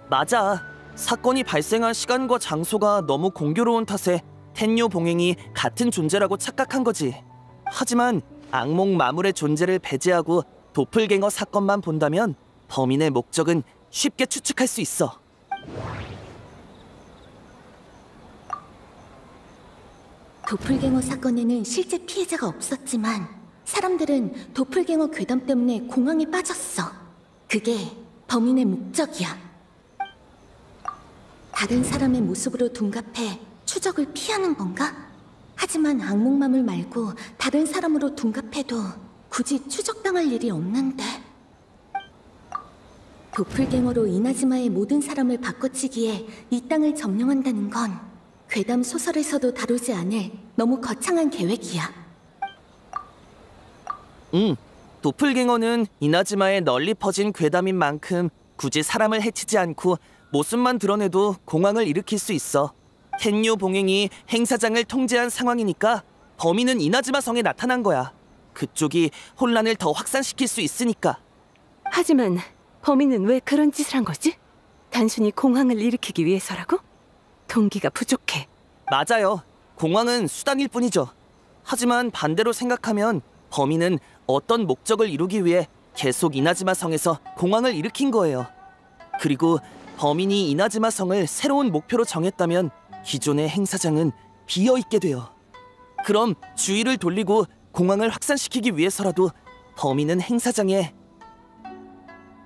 맞아. 사건이 발생한 시간과 장소가 너무 공교로운 탓에 텐요 봉행이 같은 존재라고 착각한 거지. 하지만 악몽 마물의 존재를 배제하고 도플갱어 사건만 본다면 범인의 목적은 쉽게 추측할 수 있어. 도플갱어 사건에는 실제 피해자가 없었지만 사람들은 도플갱어 괴담 때문에 공황에 빠졌어. 그게 범인의 목적이야. 다른 사람의 모습으로 둔갑해 추적을 피하는 건가? 하지만 악몽마물 말고 다른 사람으로 둔갑해도 굳이 추적당할 일이 없는데. 도플갱어로 이나즈마의 모든 사람을 바꿔치기에 이 땅을 점령한다는 건 괴담 소설에서도 다루지 않을 너무 거창한 계획이야. 도플갱어는 이나즈마에 널리 퍼진 괴담인 만큼 굳이 사람을 해치지 않고 모습만 드러내도 공황을 일으킬 수 있어. 텐요 봉행이 행사장을 통제한 상황이니까 범인은 이나즈마 성에 나타난 거야. 그쪽이 혼란을 더 확산시킬 수 있으니까. 하지만 범인은 왜 그런 짓을 한 거지? 단순히 공황을 일으키기 위해서라고? 동기가 부족해. 맞아요. 공황은 수단일 뿐이죠. 하지만 반대로 생각하면 범인은 어떤 목적을 이루기 위해 계속 이나즈마 성에서 공황을 일으킨 거예요. 그리고 범인이 이나즈마 성을 새로운 목표로 정했다면 기존의 행사장은 비어있게 돼요. 그럼 주의를 돌리고 공항을 확산시키기 위해서라도 범인은 행사장에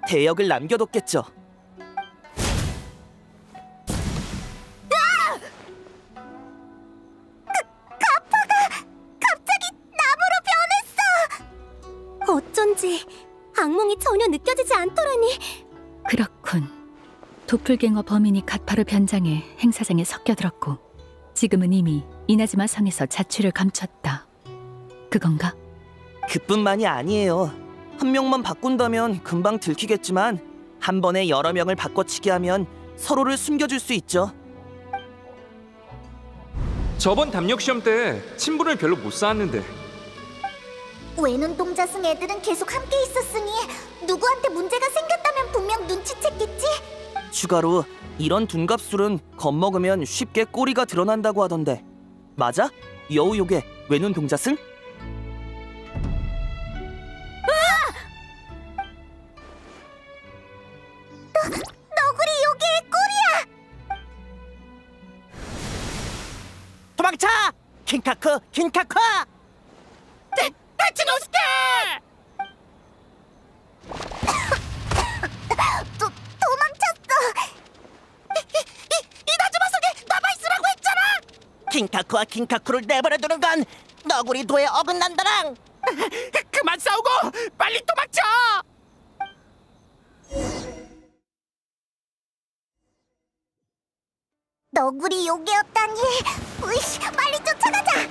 대역을 남겨뒀겠죠. 어쩐지 악몽이 전혀 느껴지지 않더라니. 그렇군. 도플갱어 범인이 가파로 변장해 행사장에 섞여들었고 지금은 이미 이나즈마 성에서 자취를 감췄다. 그건가? 그뿐만이 아니에요. 한 명만 바꾼다면 금방 들키겠지만 한 번에 여러 명을 바꿔치기 하면 서로를 숨겨줄 수 있죠. 저번 담력 시험 때 친분을 별로 못 쌓았는데 외눈동자 승 애들은 계속 함께 있었으니 누구한테 문제가 생겼다면 분명 눈치챘겠지? 추가로 이런 둔갑술은 겁먹으면 쉽게 꼬리가 드러난다고 하던데 맞아? 여우 요괴 외눈 동자승? 너구리 요괴의 꼬리야! 도망쳐! 킨카쿠! 킨카쿠! 타치노스케! 도망쳤어! 이나즈마 성에 남아있으라고 했잖아! 킨카쿠와 킨카쿠를 내버려두는 건 너구리 도에 어긋난다랑! 그만 싸우고 빨리 도망쳐! 너구리 요괴였다니! 으이씨, 빨리 쫓아가자!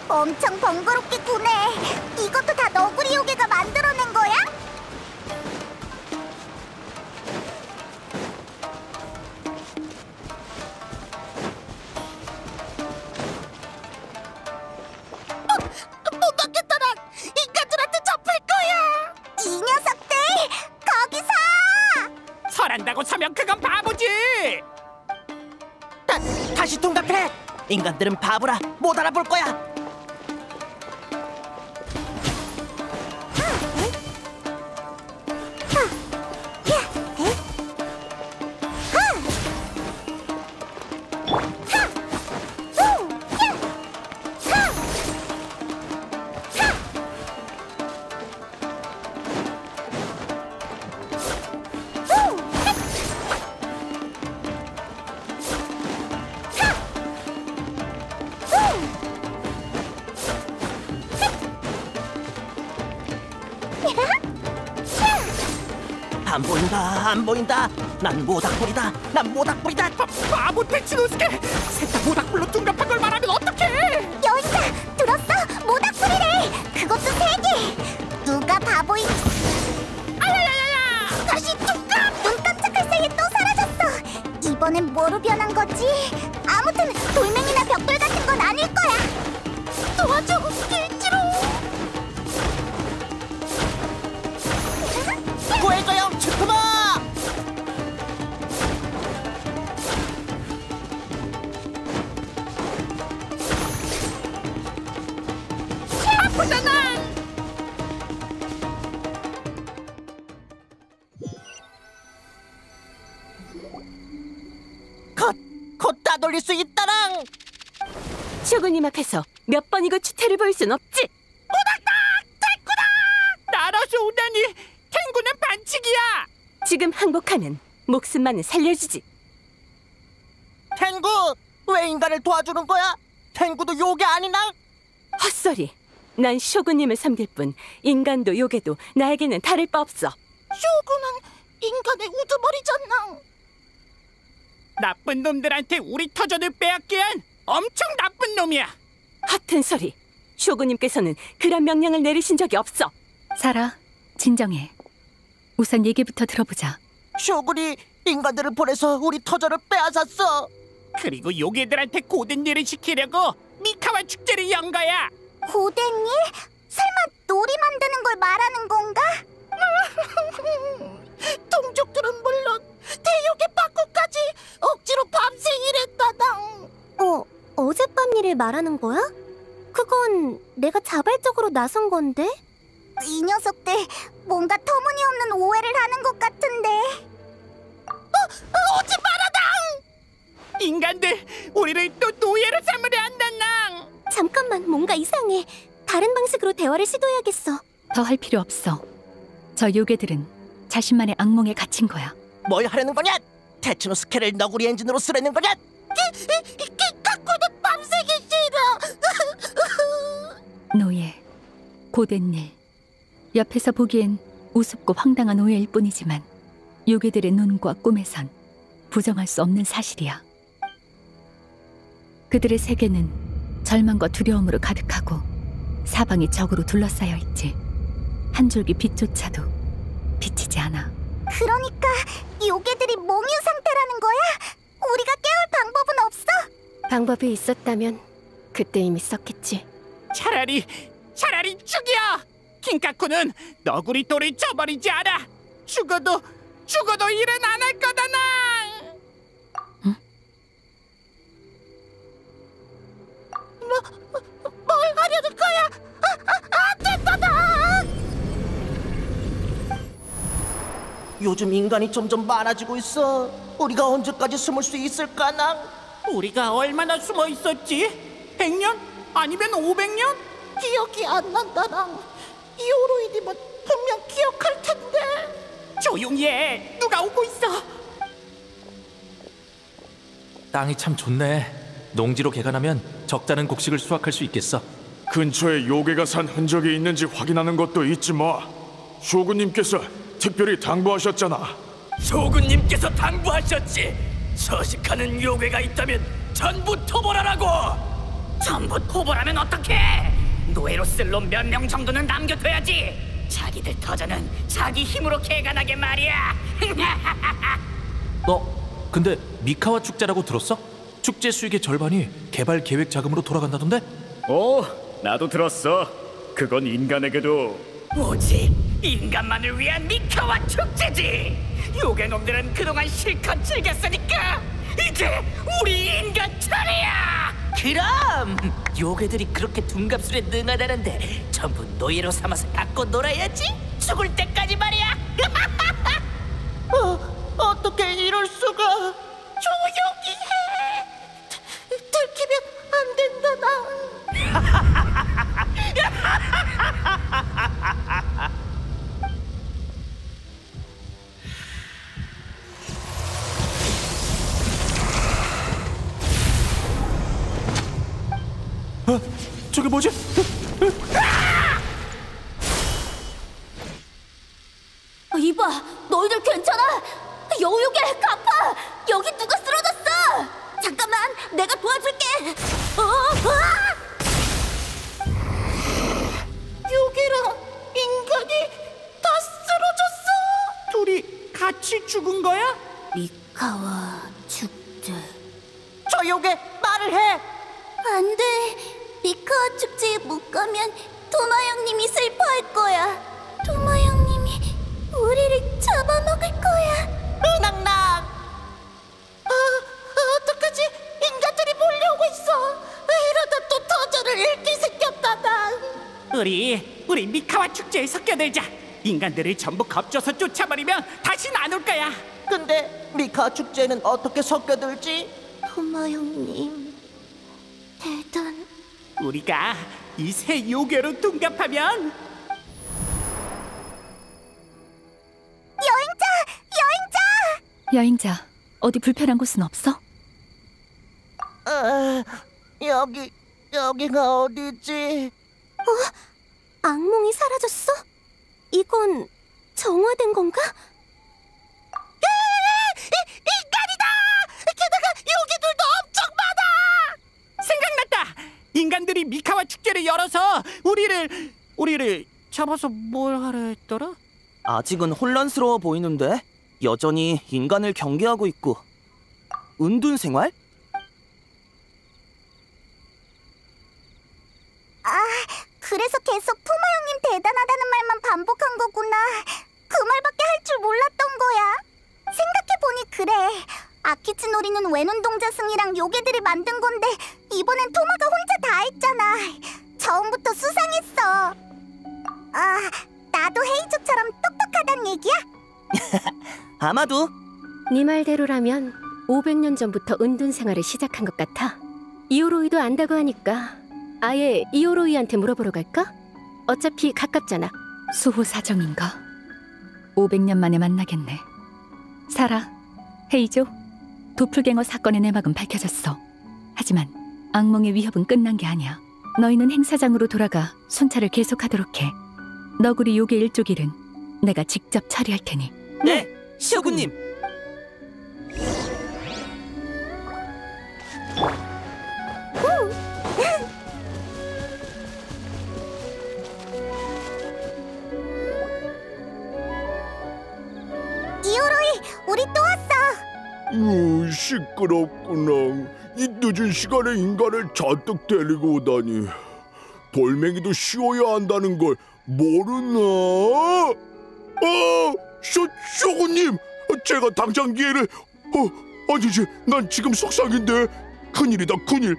엄청 번거롭게 구네. 이것도 다 너구리 요괴가 만들어낸 거야? 못 막겠다랑 인간들한테 잡힐 거야. 이 녀석들 거기서! 설한다고 서면 그건 바보지. 다시 통닭해! 인간들은 바보라 못 알아볼 거야. 안 보인다, 안 보인다. 난 모닥불이다, 난 모닥불이다. 바보 테치노스케! 셋다 모닥불로 둔갑한 걸 말하면 어떡해! 여인다! 들었어? 모닥불이래! 그것도 3개! 누가 바보인지... 아야야야야! 다시 뚝갑! 눈 깜짝할 사이에 또 사라졌어! 이번엔 뭐로 변한 거지? 아무튼 돌멩이나 벽돌 같은 건 아닐 거야! 도와줘! 길지로! 구해줘요, 슈퍼마! 아프잖아! 곧 따돌릴 수 있다랑! 쇼구님 앞에서 몇 번이고 추태를 보일 순 없지. 나라서 오다니 탱구는 반칙이야. 지금 항복하면 목숨만은 살려주지. 탱구! 왜 인간을 도와주는 거야? 탱구도 요괴 아니나? 헛소리. 난 쇼구님을 섬길 뿐 인간도 요괴도 나에게는 다를 바 없어. 쇼구는 인간의 우두머리잖아. 나쁜 놈들한테 우리 터전을 빼앗기한 엄청 나쁜 놈이야. 허튼 소리. 쇼구님께서는 그런 명령을 내리신 적이 없어. 사라, 진정해. 우선 얘기부터 들어보자. 쇼군이 인간들을 보내서 우리 터전을 빼앗았어. 그리고 요괴들한테 고된 일을 시키려고 미카와 축제를 연 거야. 고된 일? 설마 놀이 만드는 걸 말하는 건가? 동족들은 물론 대욕의 빠꾸까지 억지로 밤새 일했다당. 어젯밤 일을 말하는 거야? 그건 내가 자발적으로 나선 건데? 이 녀석들 뭔가 터무니없는 오해를 하는 것 같은데. 오지 마라, 인간들 우리를 또 노예로 삼으려 한다낭. 잠깐만, 뭔가 이상해. 다른 방식으로 대화를 시도해야겠어. 더 할 필요 없어. 저 요괴들은 자신만의 악몽에 갇힌 거야. 뭘 하려는 거냐? 테크노스케를 너구리 엔진으로 쓰려는 거냐? 갖고는 밤새기 싫어. 노예, 고된 일. 옆에서 보기엔 우습고 황당한 오해일 뿐이지만 요괴들의 눈과 꿈에선 부정할 수 없는 사실이야. 그들의 세계는 절망과 두려움으로 가득하고 사방이 적으로 둘러싸여 있지. 한 줄기 빛조차도 비치지 않아. 그러니까 요괴들이 몽유 상태라는 거야? 우리가 깨울 방법은 없어? 방법이 있었다면 그때 이미 썼겠지. 차라리 죽여. 킹카쿠는 너구리 돌을 쳐버리지 않아. 죽어도 일은 안 할 거다낭. 뭘 하려는 거야? 안 된다나! 요즘 인간이 점점 많아지고 있어. 우리가 언제까지 숨을 수 있을까나? 우리가 얼마나 숨어 있었지? 100년? 아니면 500년? 기억이 안 난다랑. 이오로이님은 분명 기억할 텐데. 조용히 해. 누가 오고 있어. 땅이 참 좋네. 농지로 개간하면 적잖은 곡식을 수확할 수 있겠어. 근처에 요괴가 산 흔적이 있는지 확인하는 것도 있지 뭐. 쇼군님께서 특별히 당부하셨잖아. 쇼군님께서 당부하셨지. 서식하는 요괴가 있다면 전부 토벌하라고. 전부 토벌하면 어떡해? 노예로 쓸 놈 몇 명 정도는 남겨둬야지. 자기들 터전은 자기 힘으로 개간하게 말이야. 너 근데 미카와 축제라고 들었어? 축제 수익의 절반이 개발 계획 자금으로 돌아간다던데? 나도 들었어. 그건 인간에게도 뭐지? 인간만을 위한 미카와 축제지. 요괴놈들은 그동안 실컷 즐겼으니까 이제 우리 인간 차례야. 그럼 요괴들이 그렇게 둔갑술에 능하다는데 전부 노예로 삼아서 갖고 놀아야지. 죽을 때까지 말이야. 어떻게 이럴 수가? 조용히 해. 들키면 안 된다나. 저게 뭐지? 이봐, 너희들 괜찮아? 여우요괴 갚아. 여기 누가 쓰러졌어. 잠깐만, 내가 도와줄게. 요괴랑 인간이 다 쓰러졌어. 둘이 같이 죽은 거야? 미카와 축제. 저 요괴 말을 해. 안 돼. 미카와 축제에 못 가면 도마 형님이 슬퍼할 거야. 도마 형님이 우리를 잡아먹을 거야. 낭낭. 어떡하지? 인간들이 몰려오고 있어. 이러다 또 터전을 잃게 생겼다나. 우리 미카와 축제에 섞여들자. 인간들을 전부 겁줘서 쫓아버리면 다신 안 올 거야. 근데 미카 축제는 어떻게 섞여들지? 도마 형님 대단. 우리가 이 새 요괴로 둔갑하면 여행자, 어디 불편한 곳은 없어? 여기가 어디지? 악몽이 사라졌어? 이건 정화된 건가? 인간이다. 게다가 요괴들도 엄청 많아. 생각났다. 인간들이 미카와 축제를 열어서 우리를 잡아서 뭘 하려 했더라? 아직은 혼란스러워 보이는데 여전히 인간을 경계하고 있고. 은둔 생활? 그래서 계속 토마 형님 대단하다는 말만 반복한 거구나. 그 말밖에 할 줄 몰랐던 거야. 생각해보니 그래. 아키츠 놀이는 외눈동자 승이랑 요괴들이 만든 건데 이번엔 토마가 혼자 다 했잖아. 처음부터 수상했어. 나도 헤이즈처럼 아마도. 네 말대로라면 500년 전부터 은둔 생활을 시작한 것 같아. 이오로이도 안다고 하니까 아예 이오로이한테 물어보러 갈까? 어차피 가깝잖아. 수호 사정인가? 500년 만에 만나겠네. 사라, 헤이조, 도플갱어 사건의 내막은 밝혀졌어. 하지만 악몽의 위협은 끝난 게 아니야. 너희는 행사장으로 돌아가 순찰을 계속하도록 해. 너구리 요괴 일족 일은 내가 직접 처리할 테니. 네, 쇼군님. 이오로이, 우리 또 왔어. 시끄럽구나. 이 늦은 시간에 인간을 잔뜩 데리고 오다니. 돌멩이도 씌워야 한다는 걸 모르나? 쇼군님, 제가 당장 이해를. 아니지, 난 지금 속상인데. 큰일이다, 큰일.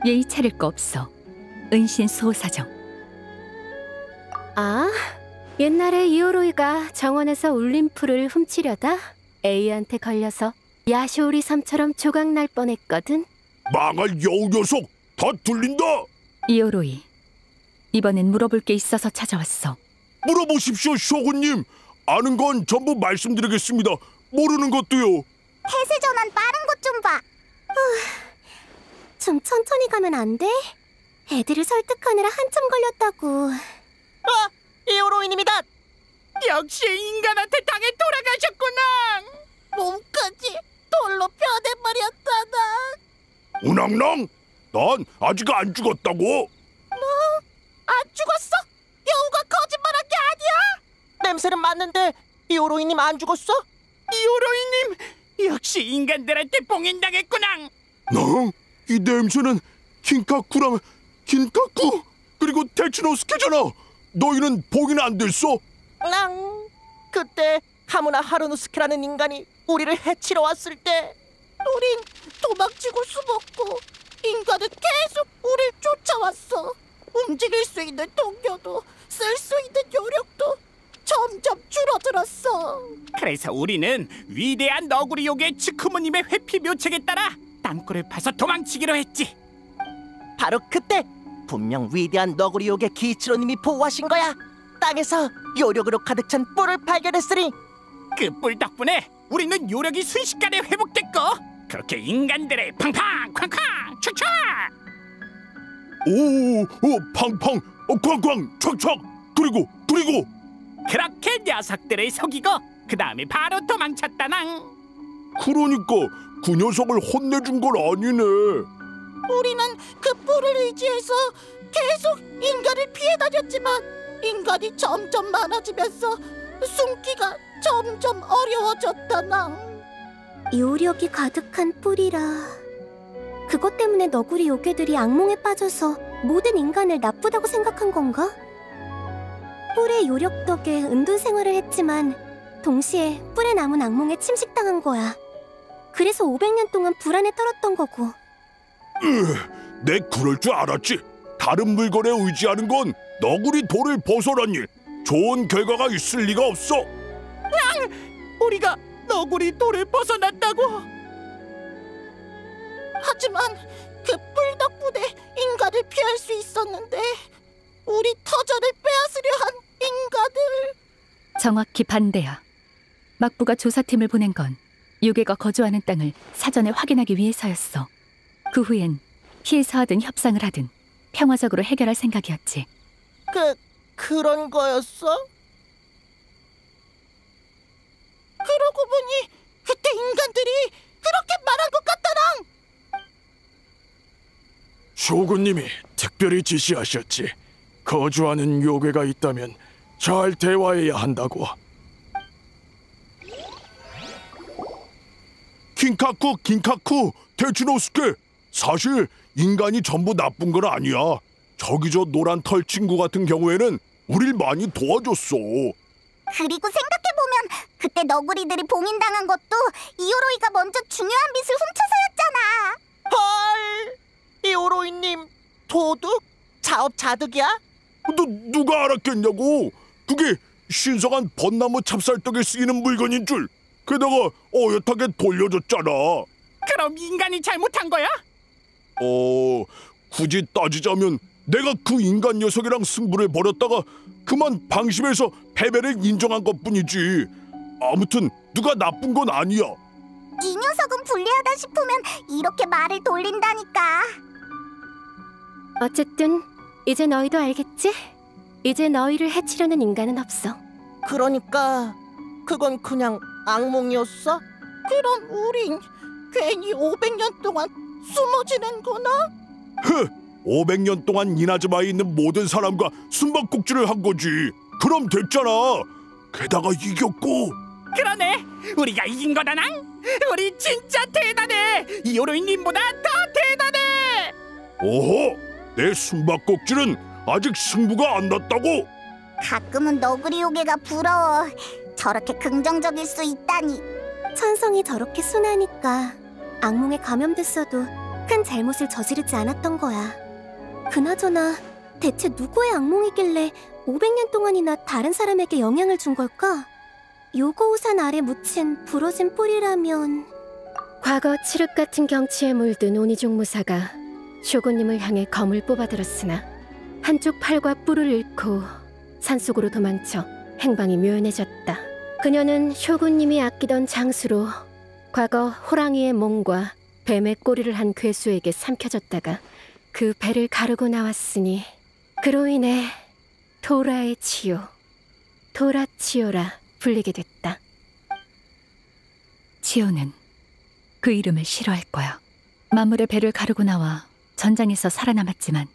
예의 차릴 거 없어. 은신 수호 사정. 아, 옛날에 이오로이가 정원에서 울림풀을 훔치려다 에이한테 걸려서 야쇼리 섬처럼 조각날 뻔했거든. 망할 여우 녀석, 다 들린다. 이오로이, 이번엔 물어볼 게 있어서 찾아왔어. 물어보십시오, 쇼군님. 아는 건 전부 말씀드리겠습니다. 모르는 것도요. 폐쇄 전환 빠른 것 좀 봐. 좀 천천히 가면 안 돼? 애들을 설득하느라 한참 걸렸다고. 이오로이님이다. 역시 인간한테 당해 돌아가셨구나. 몸까지 돌로 변해버렸다나. 우낭랑, 난 아직 안 죽었다고. 안 죽었어? 여우가 거짓말한 게 아니야? 냄새는 맞는데 이오로이님 안 죽었어? 이오로이님 역시 인간들한테 봉인당했구나. 이 냄새는 긴카쿠랑 긴카쿠 그리고 테츠노스케잖아. 너희는 봉인 안 됐어? 그때 하무나 하루노스케라는 인간이 우리를 해치러 왔을 때 우린 도망치고 숨었고 인간은 계속 우릴 쫓아왔어. 움직일 수 있는 동료도 쓸 수 있는 요력도 점점 줄어들었어. 그래서 우리는 위대한 너구리 요괴 츠쿠모님의 회피 묘책에 따라 땅굴을 파서 도망치기로 했지. 바로 그때 분명 위대한 너구리 요괴 기이치로님이 보호하신 거야. 땅에서 요력으로 가득 찬 뿔을 발견했으니 그 뿔 덕분에 우리는 요력이 순식간에 회복됐고 그렇게 인간들의 팡팡 쾅쾅 촥촥 팡팡 쾅쾅 촥촥 그리고 그렇게 녀석들을 속이고 그 다음에 바로 도망쳤다낭. 그러니까 그 녀석을 혼내준 건 아니네. 우리는 그 뿔을 의지해서 계속 인간을 피해 다녔지만 인간이 점점 많아지면서 숨기가 점점 어려워졌다낭. 요력이 가득한 뿔이라. 그것 때문에 너구리 요괴들이 악몽에 빠져서 모든 인간을 나쁘다고 생각한 건가? 뿔의 요력 덕에 은둔 생활을 했지만 동시에 뿔에 남은 악몽에 침식당한 거야. 그래서 500년 동안 불안에 떨었던 거고. 내 그럴 줄 알았지. 다른 물건에 의지하는 건 너구리 돌을 벗어난 일. 좋은 결과가 있을 리가 없어. 우리가 너구리 돌을 벗어났다고? 하지만 그 뿔 덕분에 인간을 피할 수 있었는데 우리 터전을 빼앗으려 한 인간을. 정확히 반대야. 막부가 조사팀을 보낸 건 요괴가 거주하는 땅을 사전에 확인하기 위해서였어. 그 후엔 피해서 하든 협상을 하든 평화적으로 해결할 생각이었지. 그런 거였어? 그러고 보니 그때 인간들이 그렇게 말한 것 같다랑. 쇼군님이 특별히 지시하셨지. 거주하는 요괴가 있다면 잘 대화해야 한다고. 긴카쿠 테츠노스케, 사실 인간이 전부 나쁜 건 아니야. 저기 저 노란 털 친구 같은 경우에는 우릴 많이 도와줬어. 그리고 생각해보면 그때 너구리들이 봉인당한 것도 이오로이가 먼저 중요한 빛을 훔쳐서였잖아. 헐! 이오로이님 도둑? 자업자득이야? 누가 알았겠냐고. 그게 신성한 벚나무 찹쌀떡에 쓰이는 물건인 줄. 게다가 어엿하게 돌려줬잖아. 그럼 인간이 잘못한 거야? 굳이 따지자면 내가 그 인간 녀석이랑 승부를 벌였다가 그만 방심해서 패배를 인정한 것뿐이지. 아무튼 누가 나쁜 건 아니야. 이 녀석은 불리하다 싶으면 이렇게 말을 돌린다니까. 어쨌든 이제 너희도 알겠지? 이제 너희를 해치려는 인간은 없어. 그러니까 그건 그냥 악몽이었어? 그럼 우린 괜히 500년 동안 숨어 지낸거나? 500년 동안 이나즈마에 있는 모든 사람과 숨바꼭질을 한 거지. 그럼 됐잖아. 게다가 이겼고. 그러네. 우리가 이긴 거다낭. 우리 진짜 대단해. 이오로이님보다 더 대단해. 오호, 내 숨바꼭질은 아직 승부가 안 났다고. 가끔은 너구리 요괴가 부러워. 저렇게 긍정적일 수 있다니. 천성이 저렇게 순하니까 악몽에 감염됐어도 큰 잘못을 저지르지 않았던 거야. 그나저나 대체 누구의 악몽이길래 500년 동안이나 다른 사람에게 영향을 준 걸까? 요고우산 아래 묻힌 부러진 뿌리라면... 과거 칠흑 같은 경치에 물든 오니종 무사가 쇼군님을 향해 검을 뽑아들었으나 한쪽 팔과 뿔을 잃고 산속으로 도망쳐 행방이 묘연해졌다. 그녀는 쇼군님이 아끼던 장수로 과거 호랑이의 몸과 뱀의 꼬리를 한 괴수에게 삼켜졌다가 그 배를 가르고 나왔으니 그로 인해 도라의 치요, 도라치요라 불리게 됐다. 치요는 그 이름을 싫어할 거야. 마물의 배를 가르고 나와 전장에서 살아남았지만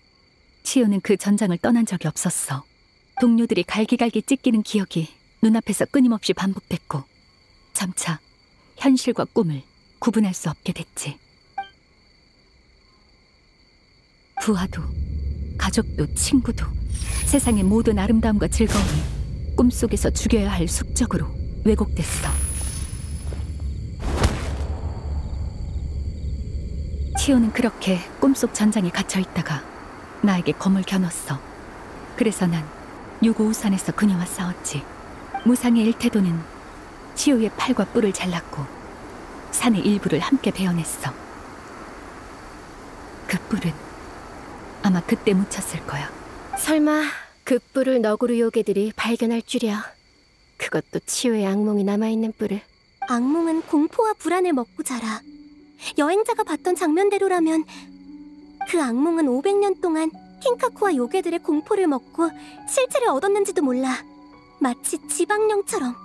치요는 그 전장을 떠난 적이 없었어. 동료들이 갈기갈기 찢기는 기억이 눈앞에서 끊임없이 반복됐고 점차 현실과 꿈을 구분할 수 없게 됐지. 부하도 가족도 친구도 세상의 모든 아름다움과 즐거움이 꿈속에서 죽여야 할 숙적으로 왜곡됐어. 치요는 그렇게 꿈속 전장에 갇혀있다가 나에게 검을 겨눴어. 그래서 난 유고우산에서 그녀와 싸웠지. 무상의 일태도는 치요의 팔과 뿔을 잘랐고 산의 일부를 함께 베어냈어. 그 뿔은 아마 그때 묻혔을 거야. 설마 그 뿔을 너구리 요괴들이 발견할 줄이야. 그것도 치유의 악몽이 남아있는 뿔을. 악몽은 공포와 불안을 먹고 자라. 여행자가 봤던 장면대로라면 그 악몽은 500년 동안 킹카쿠와 요괴들의 공포를 먹고 실체를 얻었는지도 몰라. 마치 지방령처럼.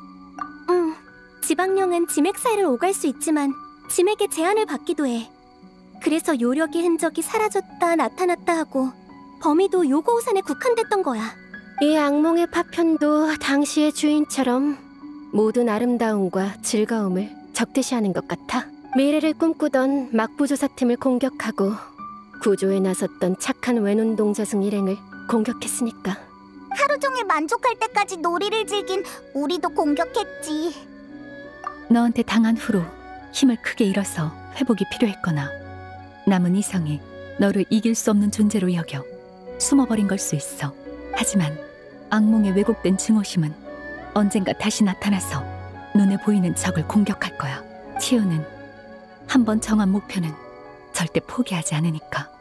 지방령은 지맥 사이를 오갈 수 있지만 지맥의 제한을 받기도 해. 그래서 요력의 흔적이 사라졌다 나타났다 하고 범위도 요고우산에 국한됐던 거야. 이 악몽의 파편도 당시의 주인처럼 모든 아름다움과 즐거움을 적대시하는 것 같아. 미래를 꿈꾸던 막부조사팀을 공격하고 구조에 나섰던 착한 외눈동 저승 일행을 공격했으니까. 하루 종일 만족할 때까지 놀이를 즐긴 우리도 공격했지. 너한테 당한 후로 힘을 크게 잃어서 회복이 필요했거나 남은 이성이 너를 이길 수 없는 존재로 여겨 숨어버린 걸 수 있어. 하지만 악몽에 왜곡된 증오심은 언젠가 다시 나타나서 눈에 보이는 적을 공격할 거야. 치유는 한번 정한 목표는 절대 포기하지 않으니까.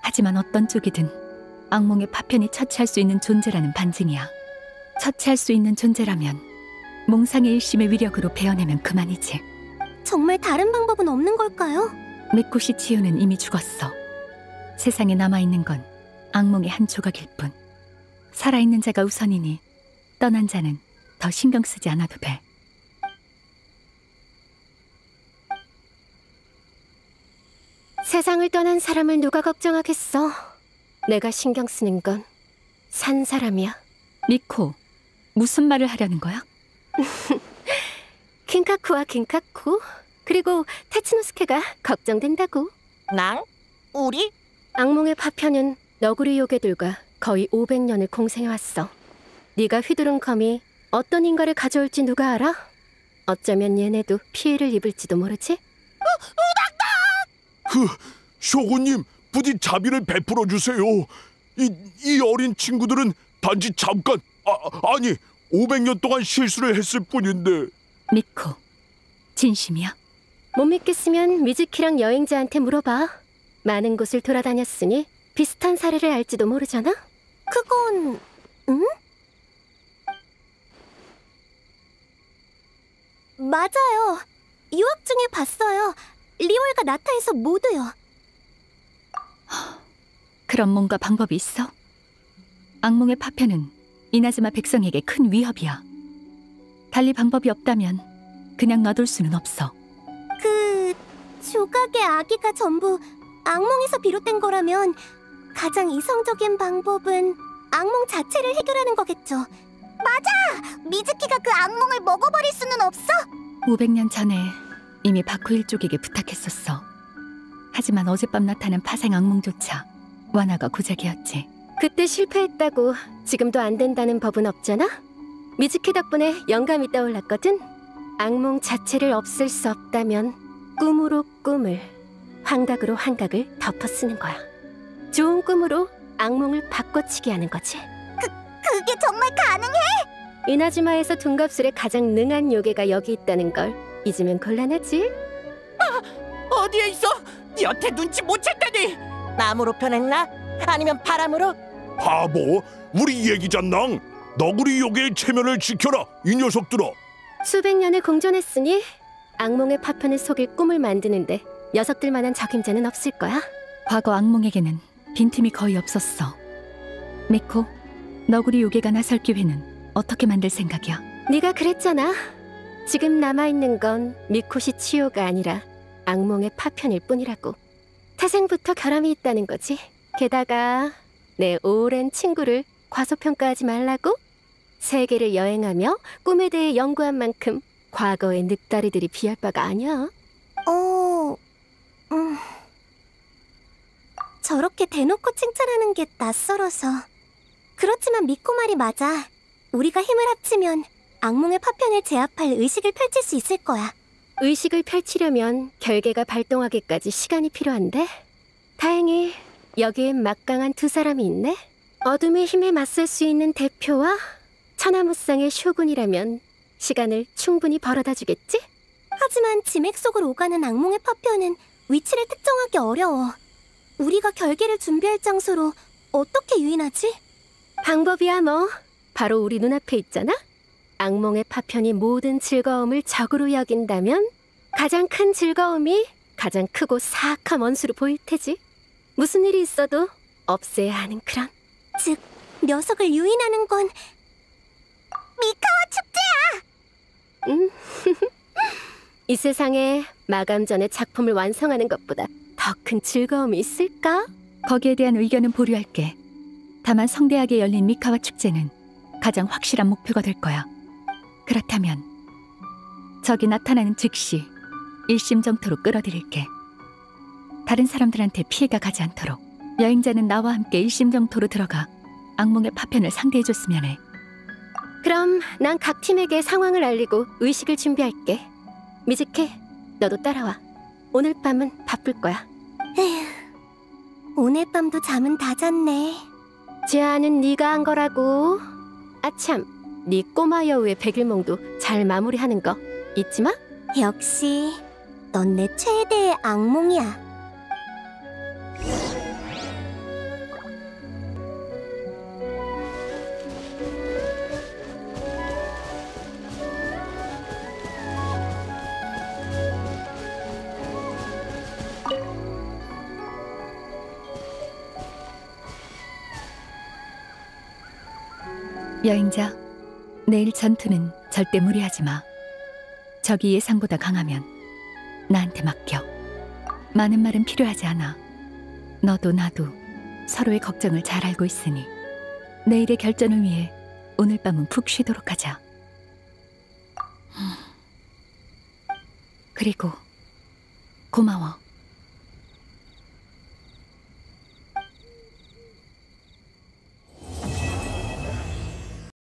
하지만 어떤 쪽이든 악몽의 파편이 처치할 수 있는 존재라는 반증이야. 처치할 수 있는 존재라면 몽상의 일심의 위력으로 베어내면 그만이지. 정말 다른 방법은 없는 걸까요? 미코시 치유는 이미 죽었어. 세상에 남아있는 건 악몽의 한 조각일 뿐. 살아있는 자가 우선이니 떠난 자는 더 신경 쓰지 않아도 돼. 세상을 떠난 사람을 누가 걱정하겠어. 내가 신경 쓰는 건 산 사람이야. 미코, 무슨 말을 하려는 거야? 킹카쿠와 킹카쿠 그리고 테츠노스케가 걱정된다고. 낭? 우리? 악몽의 파편은 너구리 요괴들과 거의 500년을 공생해왔어. 네가 휘두른 검이 어떤 인과를 가져올지 누가 알아? 어쩌면 얘네도 피해를 입을지도 모르지? 쇼군님, 부디 자비를 베풀어 주세요. 이 어린 친구들은 단지 잠깐, 아니 500년 동안 실수를 했을 뿐인데. 미코, 진심이야? 못 믿겠으면 미즈키랑 여행자한테 물어봐. 많은 곳을 돌아다녔으니 비슷한 사례를 알지도 모르잖아? 그건... 응? 맞아요. 유학 중에 봤어요. 리월과 나타에서 모두요. 그럼 뭔가 방법이 있어? 악몽의 파편은 이나즈마 백성에게 큰 위협이야. 달리 방법이 없다면 그냥 놔둘 수는 없어. 그... 조각의 아기가 전부 악몽에서 비롯된 거라면 가장 이성적인 방법은 악몽 자체를 해결하는 거겠죠. 맞아! 미즈키가 그 악몽을 먹어버릴 수는 없어? 500년 전에 이미 바쿠 일족에게 부탁했었어. 하지만 어젯밤 나타난 파생 악몽조차 완화가 고작이었지. 그때 실패했다고 지금도 안 된다는 법은 없잖아? 미즈키 덕분에 영감이 떠올랐거든. 악몽 자체를 없앨 수 없다면 꿈으로 꿈을, 환각으로 환각을 덮어 쓰는 거야. 좋은 꿈으로 악몽을 바꿔치기 하는 거지. 그게 정말 가능해? 이나즈마에서 둔갑술에 가장 능한 요괴가 여기 있다는 걸 잊으면 곤란하지? 어디에 있어? 여태 눈치 못 챘다니. 나무로 변했나? 아니면 바람으로? 바보, 우리 얘기잖낭. 너구리 요괴의 체면을 지켜라, 이 녀석들아. 수백 년을 공존했으니 악몽의 파편을 속일 꿈을 만드는데 녀석들만한 적임자는 없을 거야. 과거 악몽에게는 빈틈이 거의 없었어. 미코, 너구리 요괴가 나설 기회는 어떻게 만들 생각이야? 네가 그랬잖아. 지금 남아있는 건 미코시 치요가 아니라 악몽의 파편일 뿐이라고. 태생부터 결함이 있다는 거지. 게다가 내 오랜 친구를 과소평가하지 말라고? 세계를 여행하며 꿈에 대해 연구한 만큼 과거의 늑다리들이 비할 바가 아니야. 저렇게 대놓고 칭찬하는 게 낯설어서. 그렇지만 미코 말이 맞아. 우리가 힘을 합치면 악몽의 파편을 제압할 의식을 펼칠 수 있을 거야. 의식을 펼치려면 결계가 발동하기까지 시간이 필요한데 다행히 여기엔 막강한 두 사람이 있네. 어둠의 힘에 맞설 수 있는 대표와 천하무쌍의 쇼군이라면 시간을 충분히 벌어다 주겠지? 하지만 지맥 속으로 오가는 악몽의 파편은 위치를 특정하기 어려워. 우리가 결계를 준비할 장소로 어떻게 유인하지? 방법이야 뭐. 바로 우리 눈앞에 있잖아? 악몽의 파편이 모든 즐거움을 적으로 여긴다면 가장 큰 즐거움이 가장 크고 사악한 원수로 보일 테지. 무슨 일이 있어도 없애야 하는 그런. 즉, 녀석을 유인하는 건 미카와 축제야! 이 세상에 마감 전에 작품을 완성하는 것보다 더 큰 즐거움이 있을까? 거기에 대한 의견은 보류할게. 다만 성대하게 열린 미카와 축제는 가장 확실한 목표가 될 거야. 그렇다면 적이 나타나는 즉시 일심정토로 끌어들일게. 다른 사람들한테 피해가 가지 않도록 여행자는 나와 함께 일심정토로 들어가 악몽의 파편을 상대해줬으면 해. 그럼 난 각 팀에게 상황을 알리고 의식을 준비할게. 미즈키, 너도 따라와. 오늘 밤은 바쁠 거야. 에휴, 오늘 밤도 잠은 다 잤네. 제안은 네가 한 거라고. 아참, 네 꼬마 여우의 백일몽도 잘 마무리하는 거 잊지 마. 역시 넌 내 최대의 악몽이야. 여행자, 내일 전투는 절대 무리하지 마. 적이 예상보다 강하면 나한테 맡겨. 많은 말은 필요하지 않아. 너도 나도 서로의 걱정을 잘 알고 있으니 내일의 결전을 위해 오늘 밤은 푹 쉬도록 하자. 그리고 고마워.